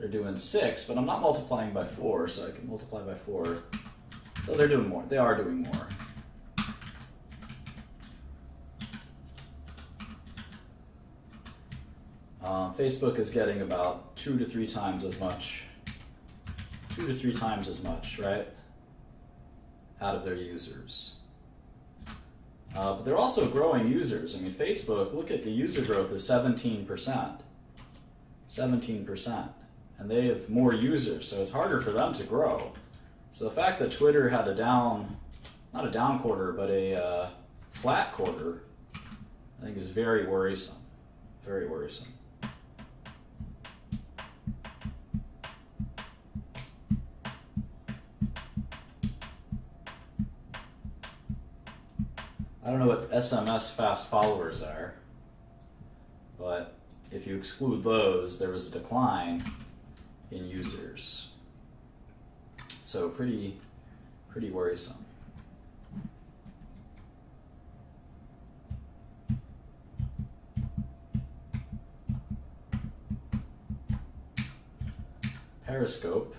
doing 6, but I'm not multiplying by 4, so I can multiply by 4. So they're doing more. They are doing more. Facebook is getting about 2 to 3 times as much. 2 to 3 times as much, right? Out of their users. But they're also growing users. I mean, Facebook, look at the user growth is 17%. 17%. And they have more users, so it's harder for them to grow. So the fact that Twitter had not a down quarter, but a flat quarter, I think is very worrisome. Very worrisome. I don't know what SMS fast followers are, but if you exclude those, there was a decline in users. So pretty worrisome. Periscope.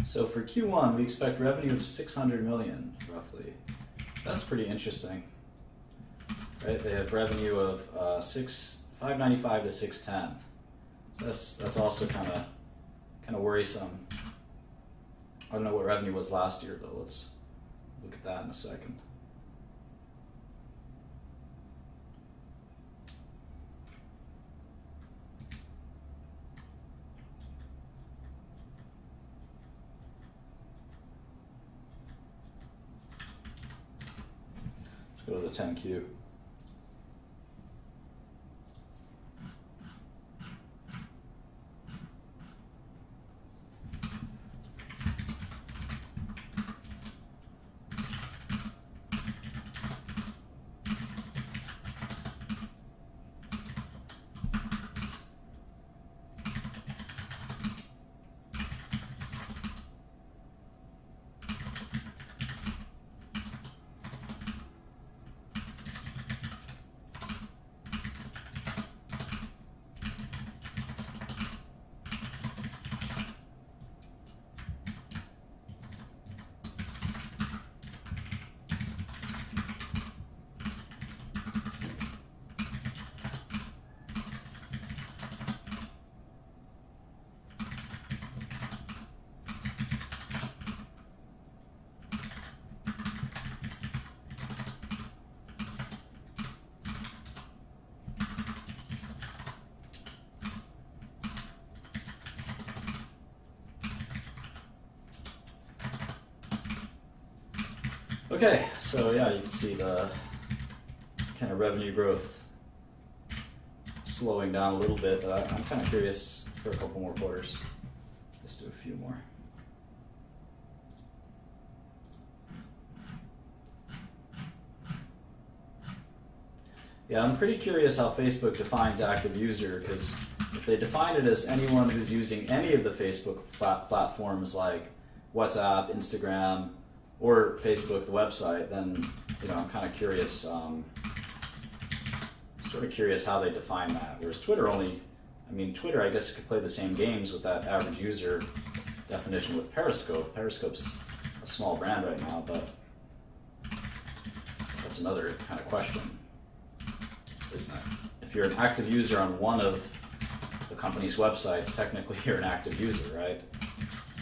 So for Q1, we expect revenue of 600 million, roughly. That's pretty interesting, right? They have revenue of 595 to 610. That's also kind of worrisome. I don't know what revenue was last year, though. Let's look at that in a second. Go to the 10Q. Okay, so yeah, you can see the kind of revenue growth slowing down a little bit, but I'm kind of curious for a couple more quarters. Let's do a few more. Yeah, I'm pretty curious how Facebook defines active user, because if they define it as anyone who's using any of the Facebook platforms like WhatsApp, Instagram, or Facebook, the website, then I'm kind of curious, sort of curious how they define that. Whereas Twitter Twitter I guess could play the same games with that average user definition with Periscope. Periscope's a small brand right now, but that's another kind of question, isn't it? If you're an active user on one of the company's websites, technically you're an active user, right?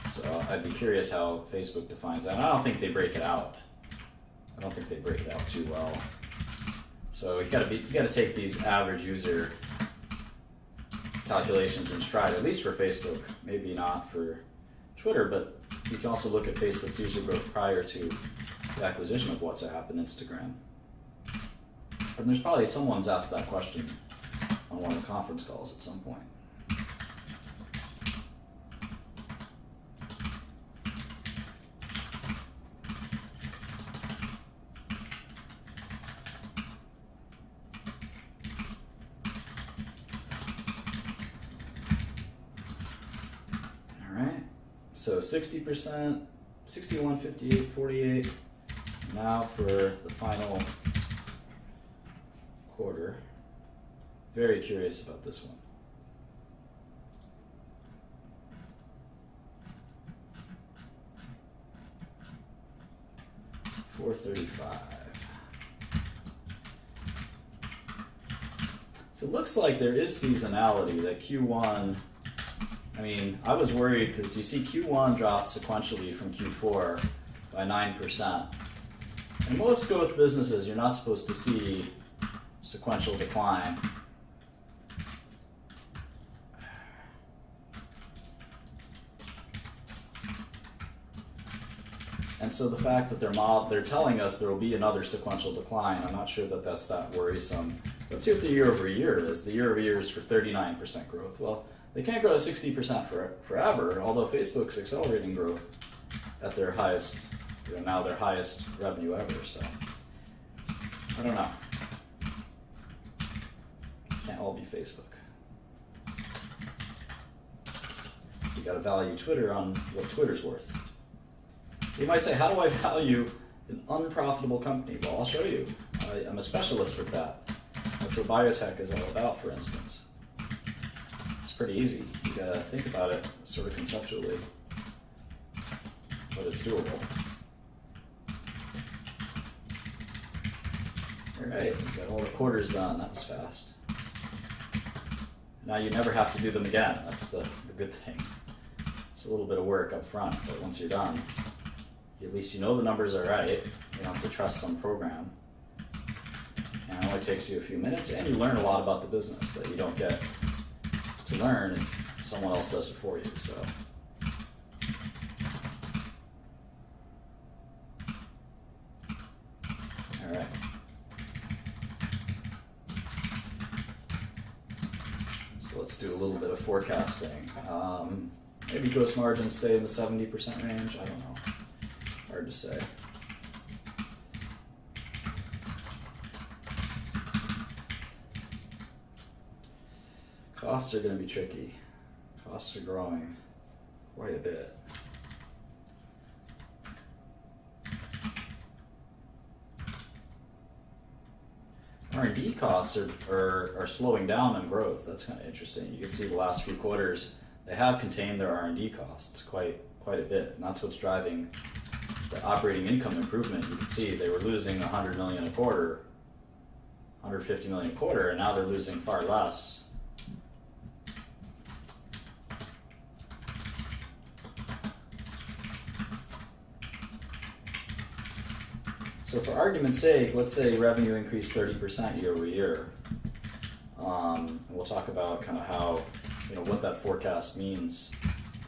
So I'd be curious how Facebook defines that. And I don't think they break it out. I don't think they break it out too well. So you got to take these average user calculations in stride, at least for Facebook. Maybe not for Twitter, but you can also look at Facebook's user growth prior to the acquisition of WhatsApp and Instagram. And there's probably someone's asked that question on one of the conference calls at some point. So 60%, 61, 58, 48. Now for the final quarter. Very curious about this one. $435. So it looks like there is seasonality, that Q1. I was worried because you see Q1 drop sequentially from Q4 by 9%. In most growth businesses, you're not supposed to see sequential decline. And so the fact that they're telling us there will be another sequential decline, I'm not sure that that's that worrisome. Let's see what the year over year is. The year over year is for 39% growth. Well, they can't grow at 60% forever, although Facebook's accelerating growth at their highest, now their highest revenue ever, so I don't know. Can't all be Facebook. You gotta value Twitter on what Twitter's worth. You might say, how do I value an unprofitable company? Well, I'll show you. I'm a specialist at that. That's what biotech is all about, for instance. Pretty easy. You gotta think about it sort of conceptually, but it's doable. Alright, we got all the quarters done. That was fast. Now you never have to do them again. That's the good thing. It's a little bit of work up front, but once you're done, at least you know the numbers are right. You don't have to trust some program. And it only takes you a few minutes, and you learn a lot about the business that you don't get to learn if someone else does it for you. So all right, so let's do a little bit of forecasting. Maybe gross margins stay in the 70% range. I don't know, hard to say. Costs are going to be tricky. Costs are growing quite a bit. R&D costs are slowing down in growth. That's kind of interesting. You can see the last few quarters, they have contained their R&D costs quite a bit, and that's what's driving the operating income improvement. You can see they were losing $100 million a quarter, $150 million a quarter, and now they're losing far less. So for argument's sake, let's say revenue increased 30% year over year. And we'll talk about kind of how, what that forecast means.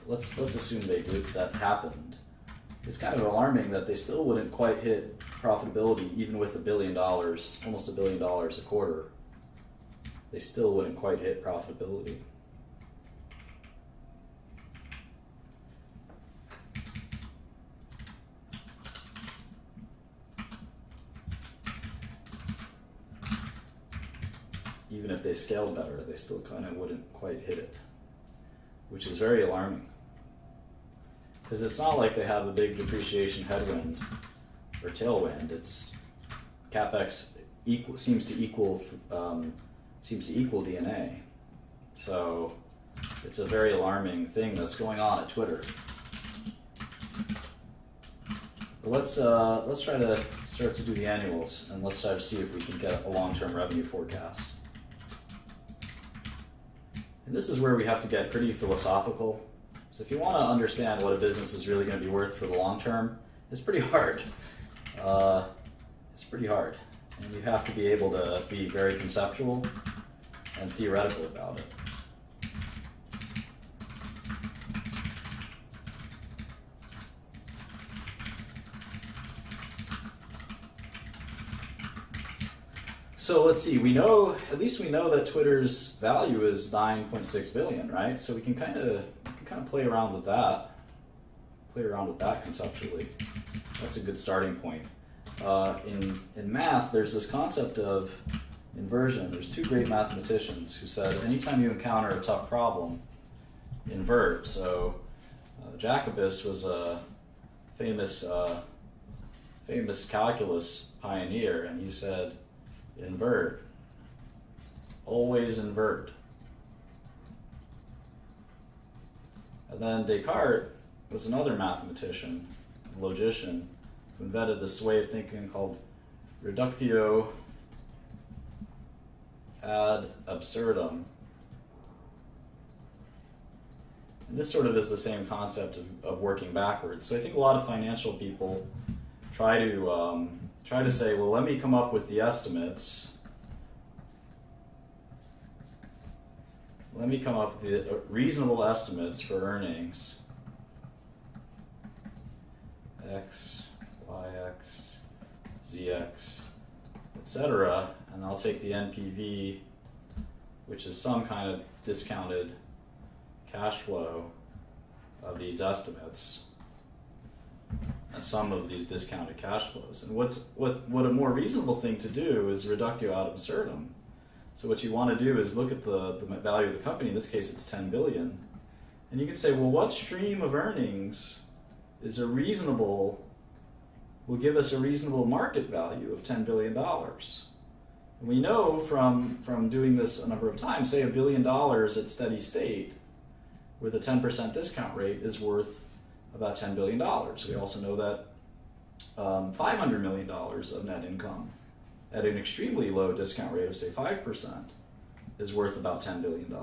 Let's assume that happened. It's kind of alarming that they still wouldn't quite hit profitability, even with $1 billion, almost $1 billion a quarter, they still wouldn't quite hit profitability. Even if they scaled better, they still kind of wouldn't quite hit it, which is very alarming. Because it's not like they have a big depreciation headwind or tailwind. It's capex seems to equal DNA. So it's a very alarming thing that's going on at Twitter. But let's try to start to do the annuals, and let's try to see if we can get a long-term revenue forecast. And this is where we have to get pretty philosophical. So if you want to understand what a business is really going to be worth for the long term, it's pretty hard. It's pretty hard. And you have to be able to be very conceptual and theoretical about it. So let's see, at least we know that Twitter's value is 9.6 billion, right? So we can kind of play around with that. Conceptually. That's a good starting point. In math, there's this concept of inversion. There's two great mathematicians who said anytime you encounter a tough problem, invert. So Jacobus was a famous calculus pioneer, and he said, invert. Always invert. And then Descartes was another mathematician, logician, who invented this way of thinking called reductio ad absurdum. And this sort of is the same concept of working backwards. So I think a lot of financial people try to say, well, let me come up with the estimates. Let me come up with the reasonable estimates for earnings. X, YX, ZX, etc. And I'll take the NPV, which is some kind of discounted cash flow of these estimates, and some of these discounted cash flows. And what a more reasonable thing to do is reductio ad absurdum. So what you want to do is look at the value of the company. In this case, it's 10 billion, and you can say, well, what stream of earnings will give us a reasonable market value of $10 billion? And we know from doing this a number of times, say $1 billion at steady state with a 10% discount rate is worth about $10 billion. We also know that $500 million of net income at an extremely low discount rate of, say, 5% is worth about $10 billion.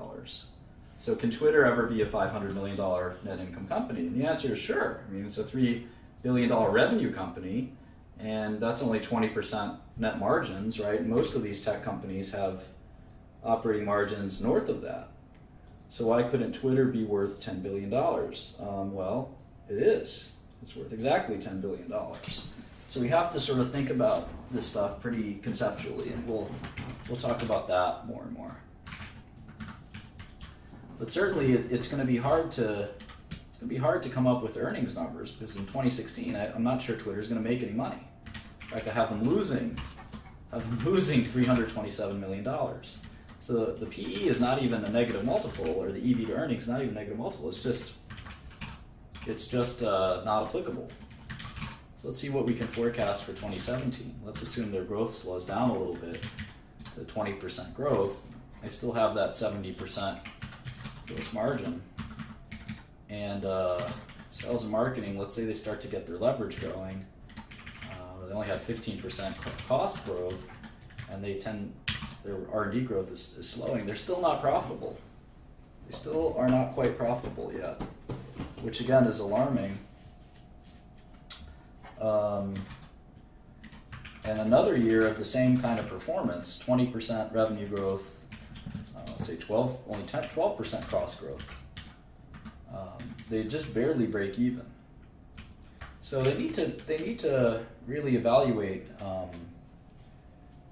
So can Twitter ever be a $500 million net income company? And the answer is sure. I mean, it's a $3 billion revenue company, and that's only 20% net margins, right? Most of these tech companies have operating margins north of that. So why couldn't Twitter be worth $10 billion? Well, it is. It's worth exactly $10 billion. So we have to sort of think about this stuff pretty conceptually, and we'll talk about that more and more. But certainly, it's going to be hard to come up with earnings numbers, because in 2016, I'm not sure Twitter's going to make any money. In fact, I have them losing $327 million. So the PE is not even a negative multiple, or the EV to earnings is not even a negative multiple. It's just not applicable. So let's see what we can forecast for 2017. Let's assume their growth slows down a little bit to 20% growth. I still have that 70% gross margin. And sales and marketing, let's say they start to get their leverage going. They only have 15% cost growth, and their R&D growth is slowing. They're still not profitable. They still are not quite profitable yet, which again is alarming. And another year of the same kind of performance, 20% revenue growth, let's say 12% cost growth. They just barely break even. So they need to really evaluate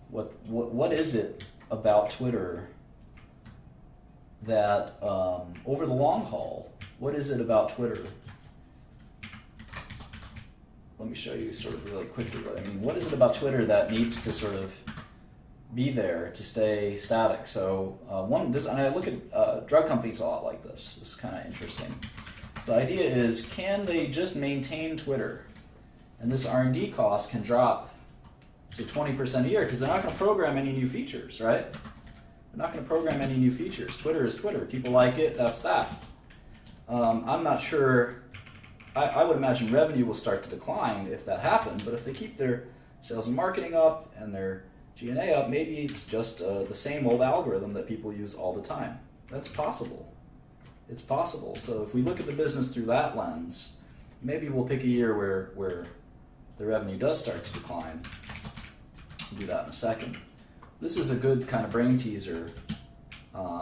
what is it about Twitter that over the long haul, what is it about Twitter? Let me show you sort of really quickly what I mean. What is it about Twitter that needs to sort of be there to stay static? So and I look at drug companies a lot like this. This is kind of interesting. So the idea is, can they just maintain Twitter? And this R&D cost can drop, say, 20% a year, because they're not going to program any new features, right? They're not going to program any new features. Twitter is Twitter. People like it, that's that. I'm not sure. I would imagine revenue will start to decline if that happened, but if they keep their sales and marketing up and their G&A up, maybe it's just the same old algorithm that people use all the time. That's possible. It's possible. So if we look at the business through that lens, maybe we'll pick a year where the revenue does start to decline. We'll do that in a second. This is a good kind of brain teaser.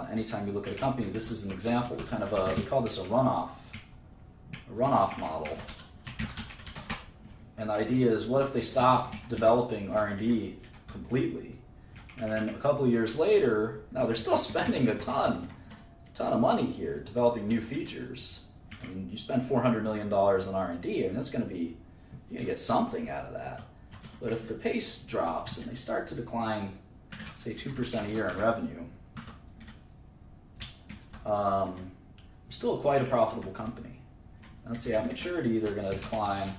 Anytime you look at a company, this is an example, kind of we call this a runoff model. And the idea is, what if they stop developing R&D completely? And then a couple of years later, now they're still spending a ton of money here developing new features. I mean, you spend $400 million on R&D, and that's going to be, you're going to get something out of that. But if the pace drops and they start to decline, say 2% a year in revenue, still quite a profitable company. And let's say at maturity they're going to decline.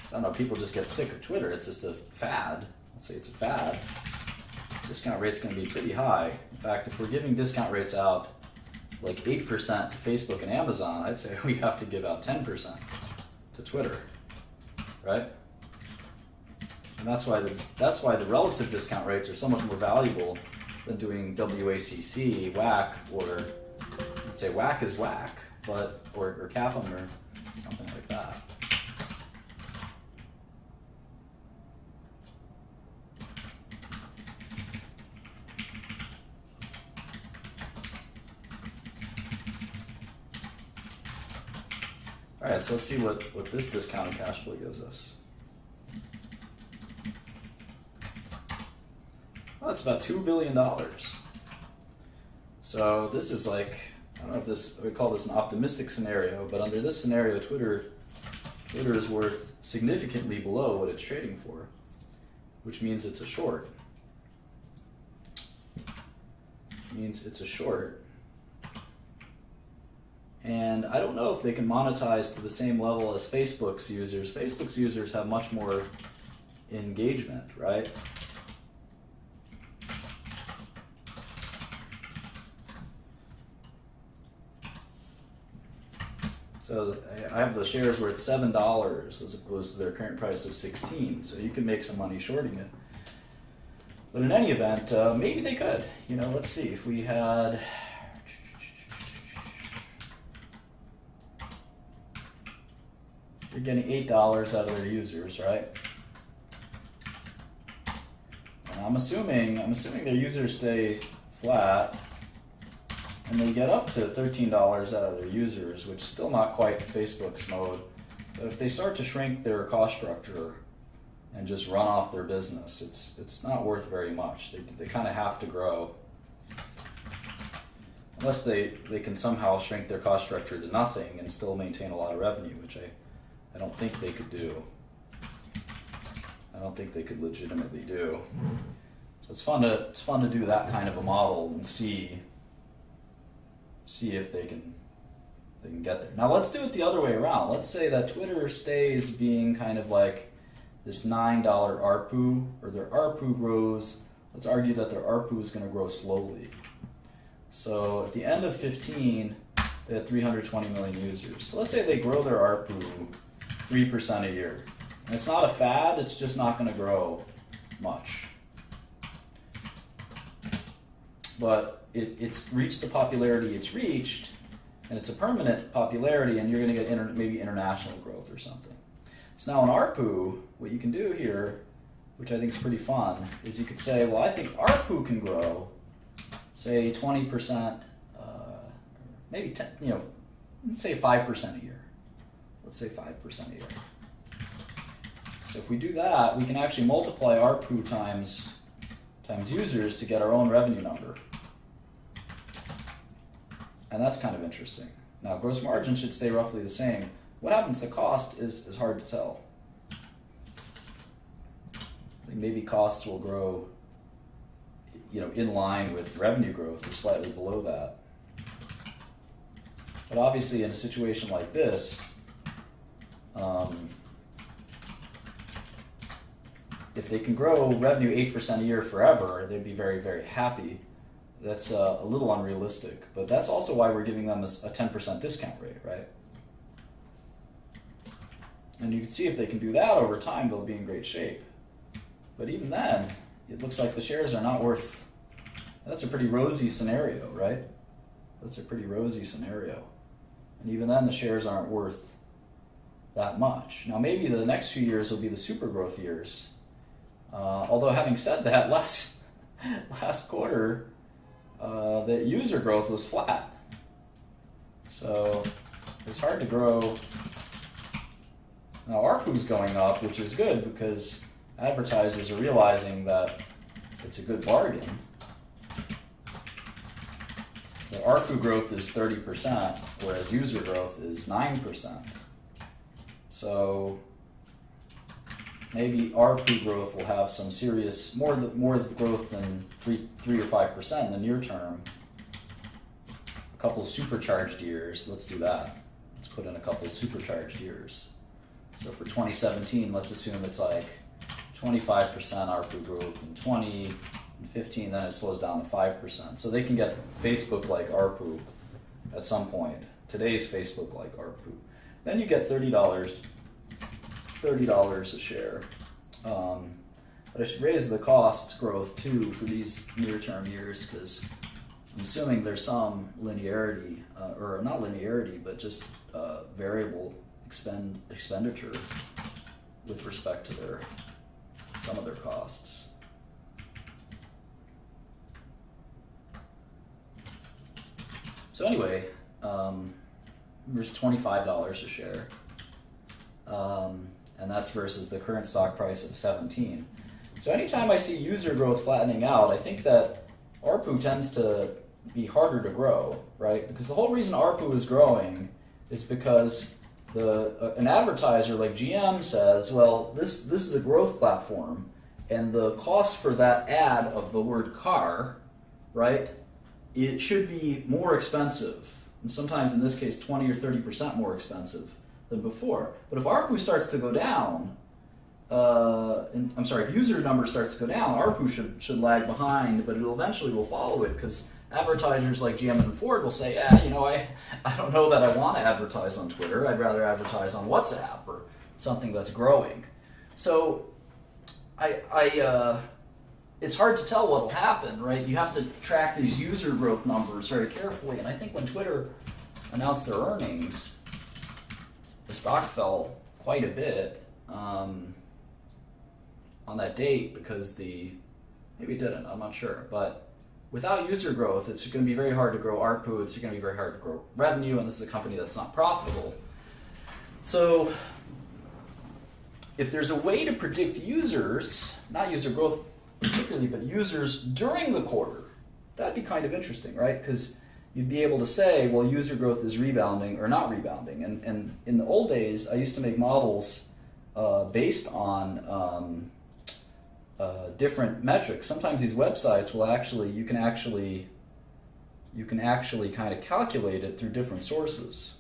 So I don't know, people just get sick of Twitter. It's just a fad. Let's say it's a fad. Discount rate's going to be pretty high. In fact, if we're giving discount rates out like 8% to Facebook and Amazon, I'd say we have to give out 10% to Twitter, right? And that's why the relative discount rates are so much more valuable than doing WACC, WAC, or let's say WAC is WAC, but or CAPM or something like that. All right, so let's see what this discounted cash flow gives us. Well, it's about $2 billion. So this is like, I don't know if we call this an optimistic scenario, but under this scenario, Twitter is worth significantly below what it's trading for, which means it's a short. And I don't know if they can monetize to the same level as Facebook's users. Facebook's users have much more engagement, right? So I have the shares worth $7 as opposed to their current price of $16. So you can make some money shorting it. But in any event, maybe they could. You know, let's see if we had. You're getting $8 out of their users, right? And I'm assuming their users stay flat, and they get up to $13 out of their users, which is still not quite Facebook's mode. But if they start to shrink their cost structure and just run off their business, it's not worth very much. They kind of have to grow. Unless they can somehow shrink their cost structure to nothing and still maintain a lot of revenue, which I don't think they could do. I don't think they could legitimately do. So it's fun to do that kind of a model and see if they can get there. Now let's do it the other way around. Let's say that Twitter stays being kind of like this $9 ARPU, or their ARPU grows. Let's argue that their ARPU is going to grow slowly. So at the end of 15, they had 320 million users. So let's say they grow their ARPU 3% a year. And it's not a fad, it's just not going to grow much. But it's reached the popularity it's reached, and it's a permanent popularity, and you're going to get maybe international growth or something. So now in ARPU, what you can do here, which I think is pretty fun, is you could say, well, I think ARPU can grow, say 20%, maybe 10, let's say 5% a year. Let's say 5% a year. So if we do that, we can actually multiply ARPU times users to get our own revenue number. And that's kind of interesting. Now, gross margin should stay roughly the same. What happens to cost is hard to tell. I think maybe costs will grow, in line with revenue growth or slightly below that. But obviously, in a situation like this, if they can grow revenue 8% a year forever, they'd be very, very happy. That's a little unrealistic, but that's also why we're giving them a 10% discount rate, right? And you can see if they can do that over time, they'll be in great shape. But even then, it looks like the shares are not worth. That's a pretty rosy scenario, right? That's a pretty rosy scenario. And even then, the shares aren't worth that much. Now, maybe the next few years will be the super growth years. Although, having said that, last quarter, the user growth was flat. So it's hard to grow. Now, ARPU's going up, which is good because advertisers are realizing that it's a good bargain. The ARPU growth is 30%, whereas user growth is 9%. So maybe ARPU growth will have some serious, more growth than 3 or 5% in the near term. A couple supercharged years, let's do that. Let's put in a couple supercharged years. So for 2017, let's assume it's like 25% ARPU growth and 20 and 15, then it slows down to 5%. So they can get Facebook-like ARPU at some point. Today's Facebook-like ARPU. Then you get $30 a share. But I should raise the cost growth too for these near-term years because I'm assuming there's some linearity, or not linearity, but just variable expenditure with respect to some of their costs. So anyway, there's $25 a share. And that's versus the current stock price of 17. So anytime I see user growth flattening out, I think that ARPU tends to be harder to grow, right? Because the whole reason ARPU is growing is because an advertiser like GM says, well, this is a growth platform, and the cost for that ad of the word car, right, it should be more expensive, and sometimes in this case 20 or 30% more expensive than before. But if ARPU starts to go down, if user number starts to go down, ARPU should lag behind, but it eventually will follow it because advertisers like GM and Ford will say, I don't know that I want to advertise on Twitter. I'd rather advertise on WhatsApp or something that's growing. So it's hard to tell what will happen, right? You have to track these user growth numbers very carefully. And I think when Twitter announced their earnings, the stock fell quite a bit on that date because maybe it didn't, I'm not sure. But without user growth, it's going to be very hard to grow ARPU, it's going to be very hard to grow revenue, and this is a company that's not profitable. So if there's a way to predict users, not user growth particularly, but users during the quarter, that'd be kind of interesting, right? Because you'd be able to say, well, user growth is rebounding or not rebounding. And in the old days, I used to make models based on different metrics. Sometimes these websites will you can actually kind of calculate it through different sources.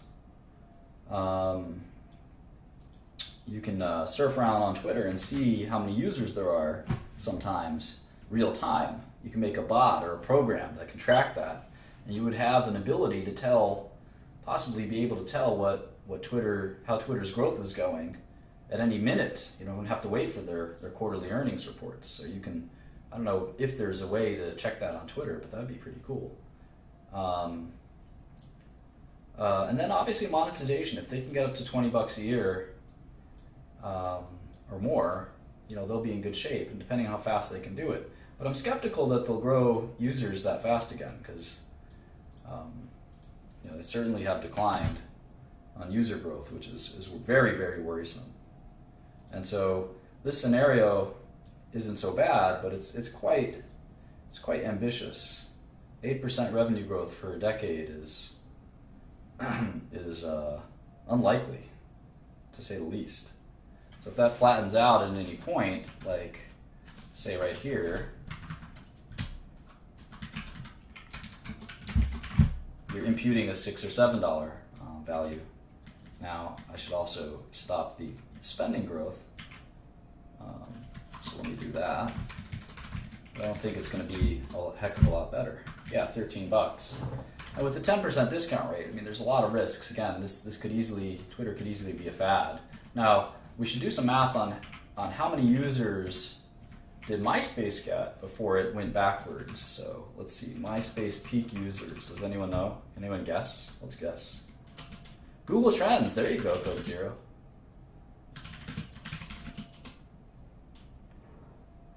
You can surf around on Twitter and see how many users there are sometimes real time. You can make a bot or a program that can track that. And you would have an ability to possibly be able to tell how Twitter's growth is going at any minute. You don't have to wait for their quarterly earnings reports. So you can, I don't know if there's a way to check that on Twitter, but that'd be pretty cool. And then obviously monetization. If they can get up to $20 a year or more, they'll be in good shape, and depending on how fast they can do it. But I'm skeptical that they'll grow users that fast again, because they certainly have declined on user growth, which is very, very worrisome. And so this scenario isn't so bad, but it's quite ambitious. 8% revenue growth for a decade is unlikely, to say the least. So if that flattens out at any point, like say right here, you're imputing a $6 or $7 value. Now I should also stop the spending growth. So let me do that. But I don't think it's going to be a heck of a lot better. Yeah, $13. And with the 10% discount rate, I mean, there's a lot of risks. Again, Twitter could easily be a fad. Now, we should do some math on how many users did MySpace get before it went backwards. So let's see, MySpace peak users. Does anyone know? Can anyone guess? Let's guess. Google Trends, there you go, Code Zero.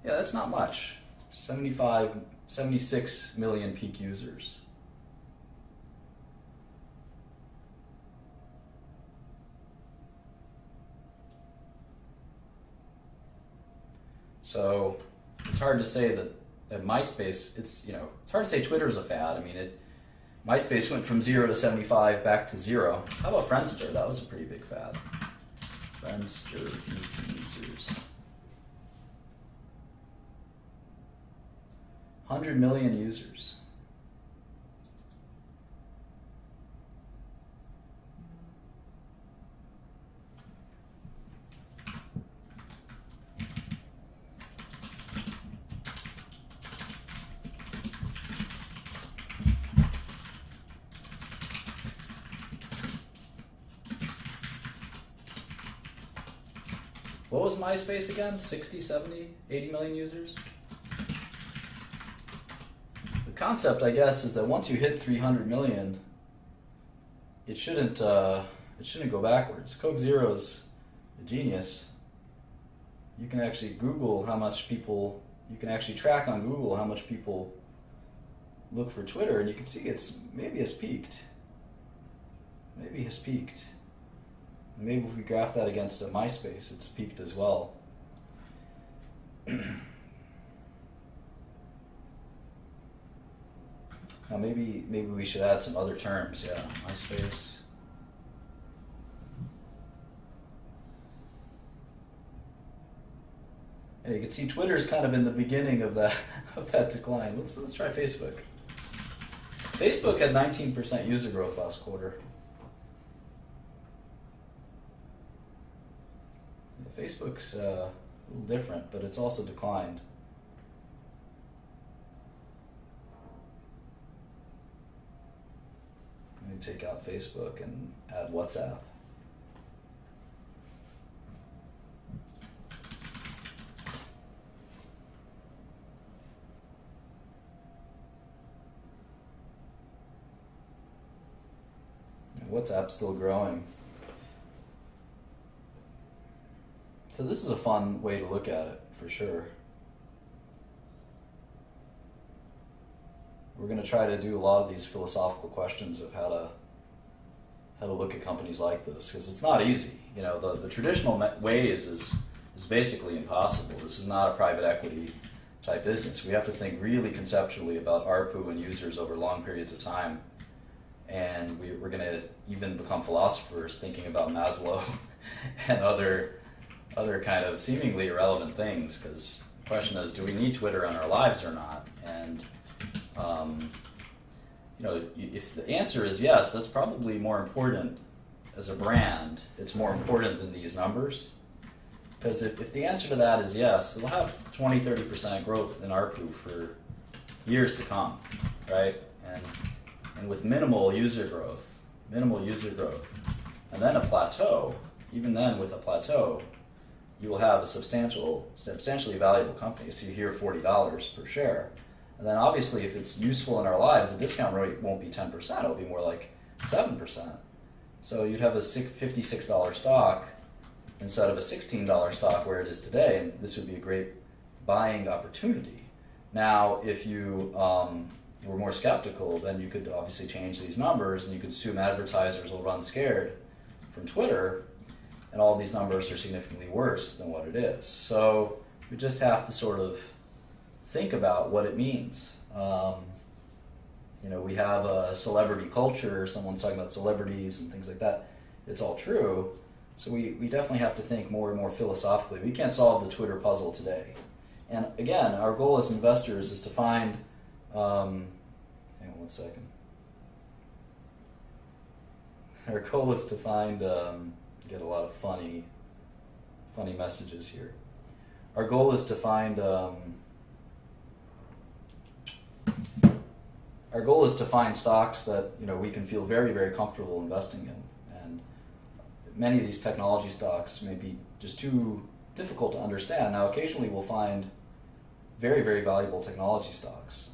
Yeah, that's not much. 76 million peak users. So it's hard to say that at MySpace, it's hard to say Twitter's a fad. I mean, MySpace went from 0 to 75 back to 0. How about Friendster? That was a pretty big fad. Friendster peak users. 100 million users. What was MySpace again? 60, 70, 80 million users? The concept, I guess, is that once you hit 300 million, it shouldn't go backwards. Coke Zero's a genius. You can actually Google how much people, you can actually track on Google how much people look for Twitter, and you can see maybe has peaked. Maybe has peaked. Maybe if we graph that against a MySpace, it's peaked as well. Now maybe we should add some other terms. Yeah, MySpace. Yeah, you can see Twitter is kind of in the beginning of that decline. Let's try Facebook. Facebook had 19% user growth last quarter. Facebook's a little different, but it's also declined. Let me take out Facebook and add WhatsApp. And WhatsApp's still growing. So this is a fun way to look at it, for sure. We're going to try to do a lot of these philosophical questions of how to look at companies like this, because it's not easy. The traditional ways is basically impossible. This is not a private equity type business. We have to think really conceptually about ARPU and users over long periods of time, and we're going to even become philosophers thinking about Maslow and other kind of seemingly irrelevant things, because the question is, do we need Twitter in our lives or not? And if the answer is yes, that's probably more important as a brand. It's more important than these numbers, because if the answer to that is yes, it'll have 20-30% growth in ARPU for years to come, right? And with minimal user growth, and then a plateau. Even then, with a plateau, you will have a substantially valuable company. So you hear $40 per share. And then obviously if it's useful in our lives, the discount rate won't be 10%, it'll be more like 7%. So you'd have a $56 stock instead of a $16 stock where it is today, and this would be a great buying opportunity. Now, if you were more skeptical, then you could obviously change these numbers, and you could assume advertisers will run scared from Twitter, and all these numbers are significantly worse than what it is. So we just have to sort of think about what it means. We have a celebrity culture, someone's talking about celebrities and things like that. It's all true. So we definitely have to think more and more philosophically. We can't solve the Twitter puzzle today. And again, our goal as investors is to find, hang on one second. Our goal is to find, get a lot of funny messages here. Our goal is to find, stocks that we can feel very, very comfortable investing in. And many of these technology stocks may be just too difficult to understand. Now, occasionally we'll find very, very valuable technology stocks,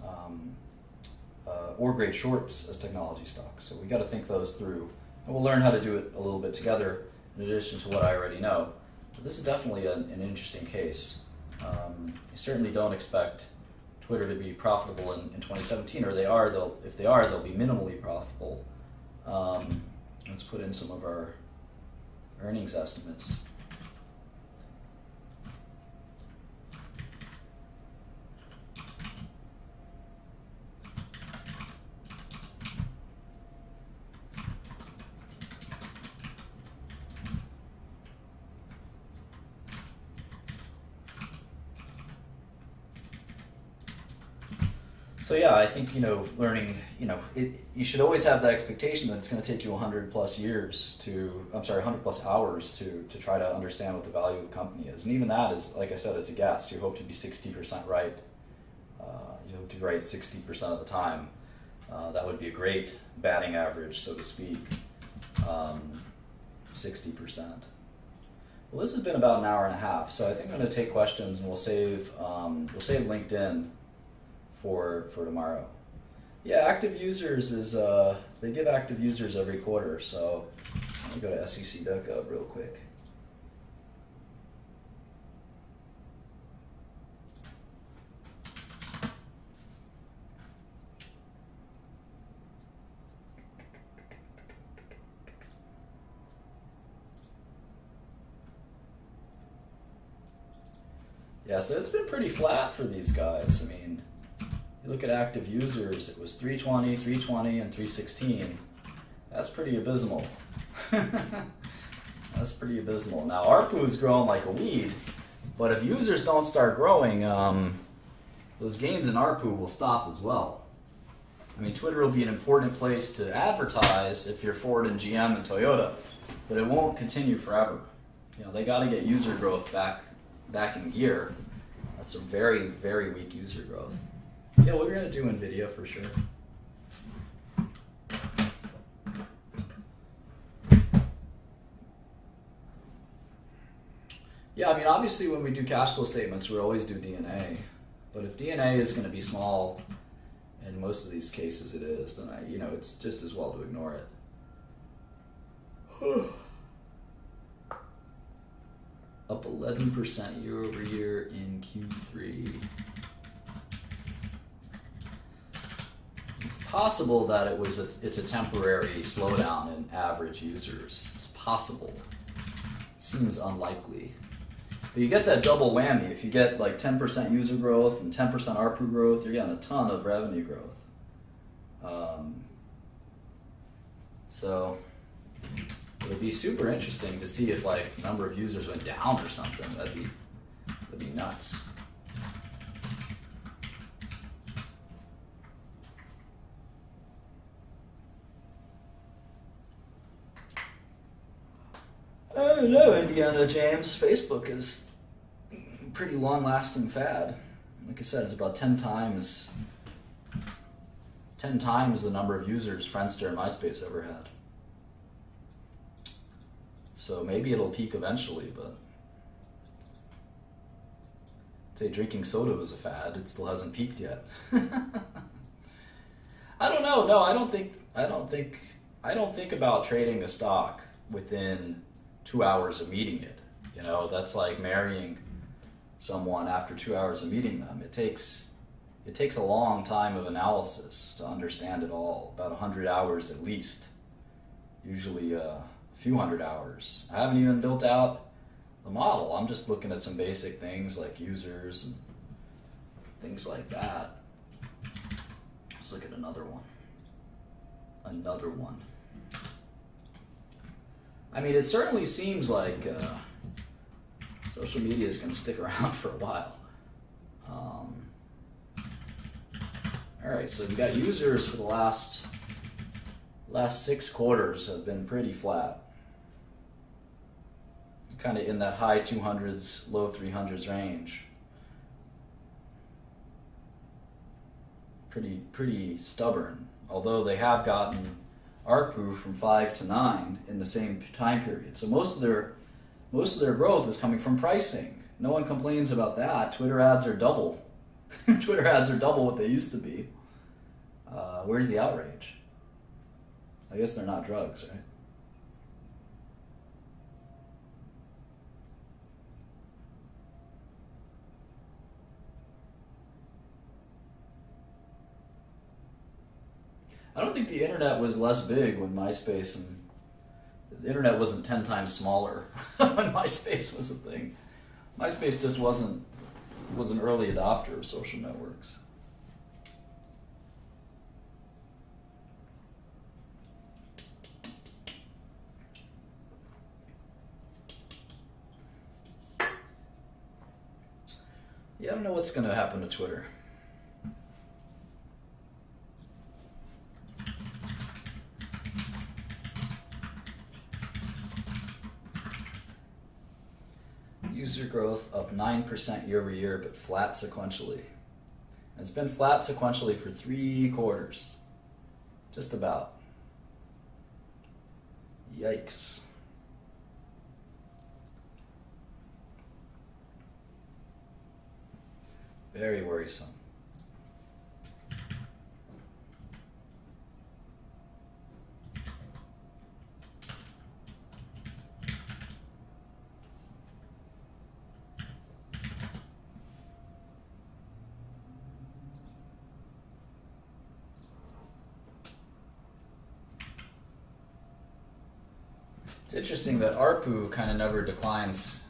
or great shorts as technology stocks. So we got to think those through, and we'll learn how to do it a little bit together in addition to what I already know. But this is definitely an interesting case. You certainly don't expect Twitter to be profitable in 2017, or if they are, they'll be minimally profitable. Let's put in some of our earnings estimates. So yeah, I think learning. You should always have the expectation that it's going to take you 100 plus hours to try to understand what the value of the company is, and even that is, like I said, it's a guess. You hope to be 60% right. You hope to be right 60% of the time. That would be a great batting average, so to speak. 60%. Well, this has been about an hour and a half, so I think I'm going to take questions, and we'll save LinkedIn for tomorrow. Yeah, active users is they give active users every quarter. So let me go to sec.gov real quick. Yeah, so it's been pretty flat for these guys. I mean, you look at active users, it was 320, 320, and 316. That's pretty abysmal. That's pretty abysmal. Now, ARPU's growing like a weed, but if users don't start growing, those gains in ARPU will stop as well. I mean, Twitter will be an important place to advertise if you're Ford and GM and Toyota, but it won't continue forever. They got to get user growth back in gear. That's a very, very weak user growth. Yeah, we're going to do NVIDIA for sure. Yeah, I mean, obviously when we do cash flow statements, we always do DNA. But if DNA is going to be small, in most of these cases it is, then it's just as well to ignore it. Up 11% year over year in Q3. It's possible that it's a temporary slowdown in average users. It's possible. It seems unlikely. But you get that double whammy. If you get like 10% user growth and 10% ARPU growth, you're getting a ton of revenue growth. So it would be super interesting to see if number of users went down or something. That'd be nuts. I don't know, Indiana James. Facebook is a pretty long-lasting fad. Like I said, it's about 10 times the number of users Friendster and MySpace ever had. So maybe it'll peak eventually, but I'd say drinking soda was a fad. It still hasn't peaked yet. I don't know. No, I don't think about trading a stock within 2 hours of meeting it. That's like marrying someone after 2 hours of meeting them. It takes a long time of analysis to understand it all, about 100 hours at least. Usually a few hundred hours. I haven't even built out the model. I'm just looking at some basic things like users and things like that. Let's look at another one. I mean, it certainly seems like social media is going to stick around for a while. All right, so we got users for the last 6 quarters have been pretty flat. Kind of in that high 200s, low 300s range. Pretty stubborn, although they have gotten ARPU from 5 to 9 in the same time period. So most of their growth is coming from pricing. No one complains about that. Twitter ads are double. Twitter ads are double what they used to be. Where's the outrage? I guess they're not drugs, right? I don't think the internet was less big when MySpace and the internet wasn't 10 times smaller when MySpace was a thing. MySpace just was an early adopter of social networks. Yeah, I don't know what's going to happen to Twitter. User growth up 9% year over year, but flat sequentially. And it's been flat sequentially for 3 quarters. Just about. Yikes. Very worrisome. It's interesting that ARPU kind of never declines.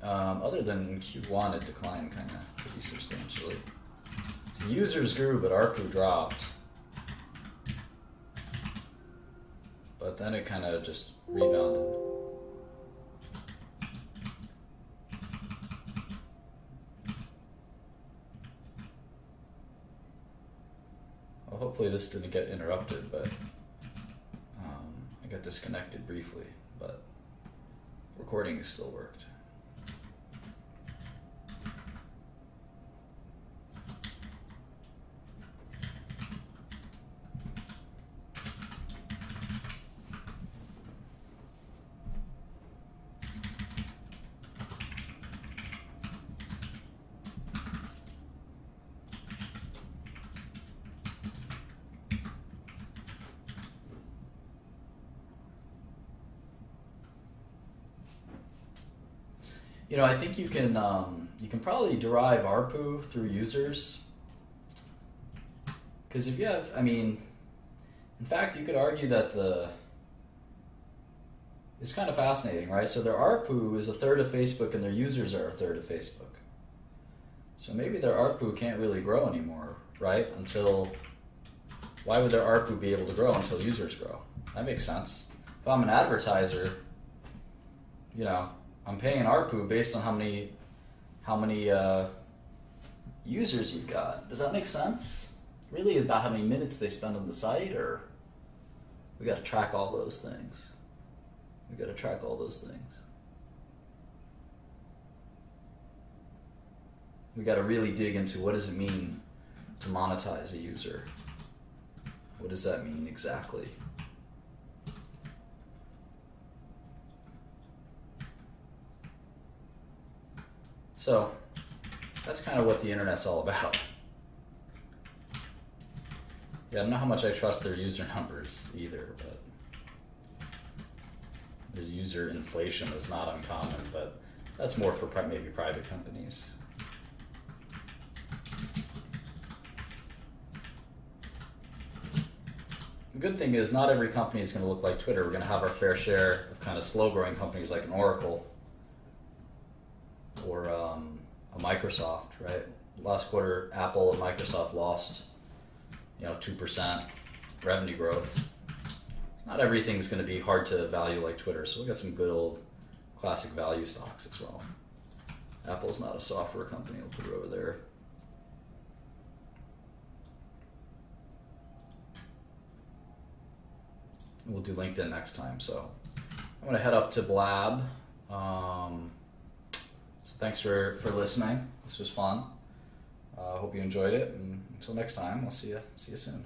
Other than in Q1, it declined kind of pretty substantially. So users grew, but ARPU dropped. But then it kind of just rebounded. Well, hopefully this didn't get interrupted, but I got disconnected briefly, but recording still worked. You know, I think you can probably derive ARPU through users. Because if you have, I mean, in fact, you could argue that it's kind of fascinating, right? So their ARPU is a third of Facebook and their users are a third of Facebook. So maybe their ARPU can't really grow anymore, right? Why would their ARPU be able to grow until users grow? That makes sense. If I'm an advertiser, you know, I'm paying ARPU based on how many users you've got. Does that make sense? Really about how many minutes they spend on the site, or we got to track all those things. We got to really dig into what does it mean to monetize a user. What does that mean exactly? So that's kind of what the internet's all about. Yeah, I don't know how much I trust their user numbers either, but their user inflation is not uncommon, but that's more for maybe private companies. The good thing is not every company is going to look like Twitter. We're going to have our fair share of kind of slow-growing companies like an Oracle or a Microsoft, right? Last quarter, Apple and Microsoft lost, 2% revenue growth. Not everything's going to be hard to value like Twitter, so we got some good old classic value stocks as well. Apple's not a software company. I'll put it over there. We'll do LinkedIn next time. So I'm going to head up to Blab. So thanks for listening. This was fun. I hope you enjoyed it. And until next time, I'll see you soon.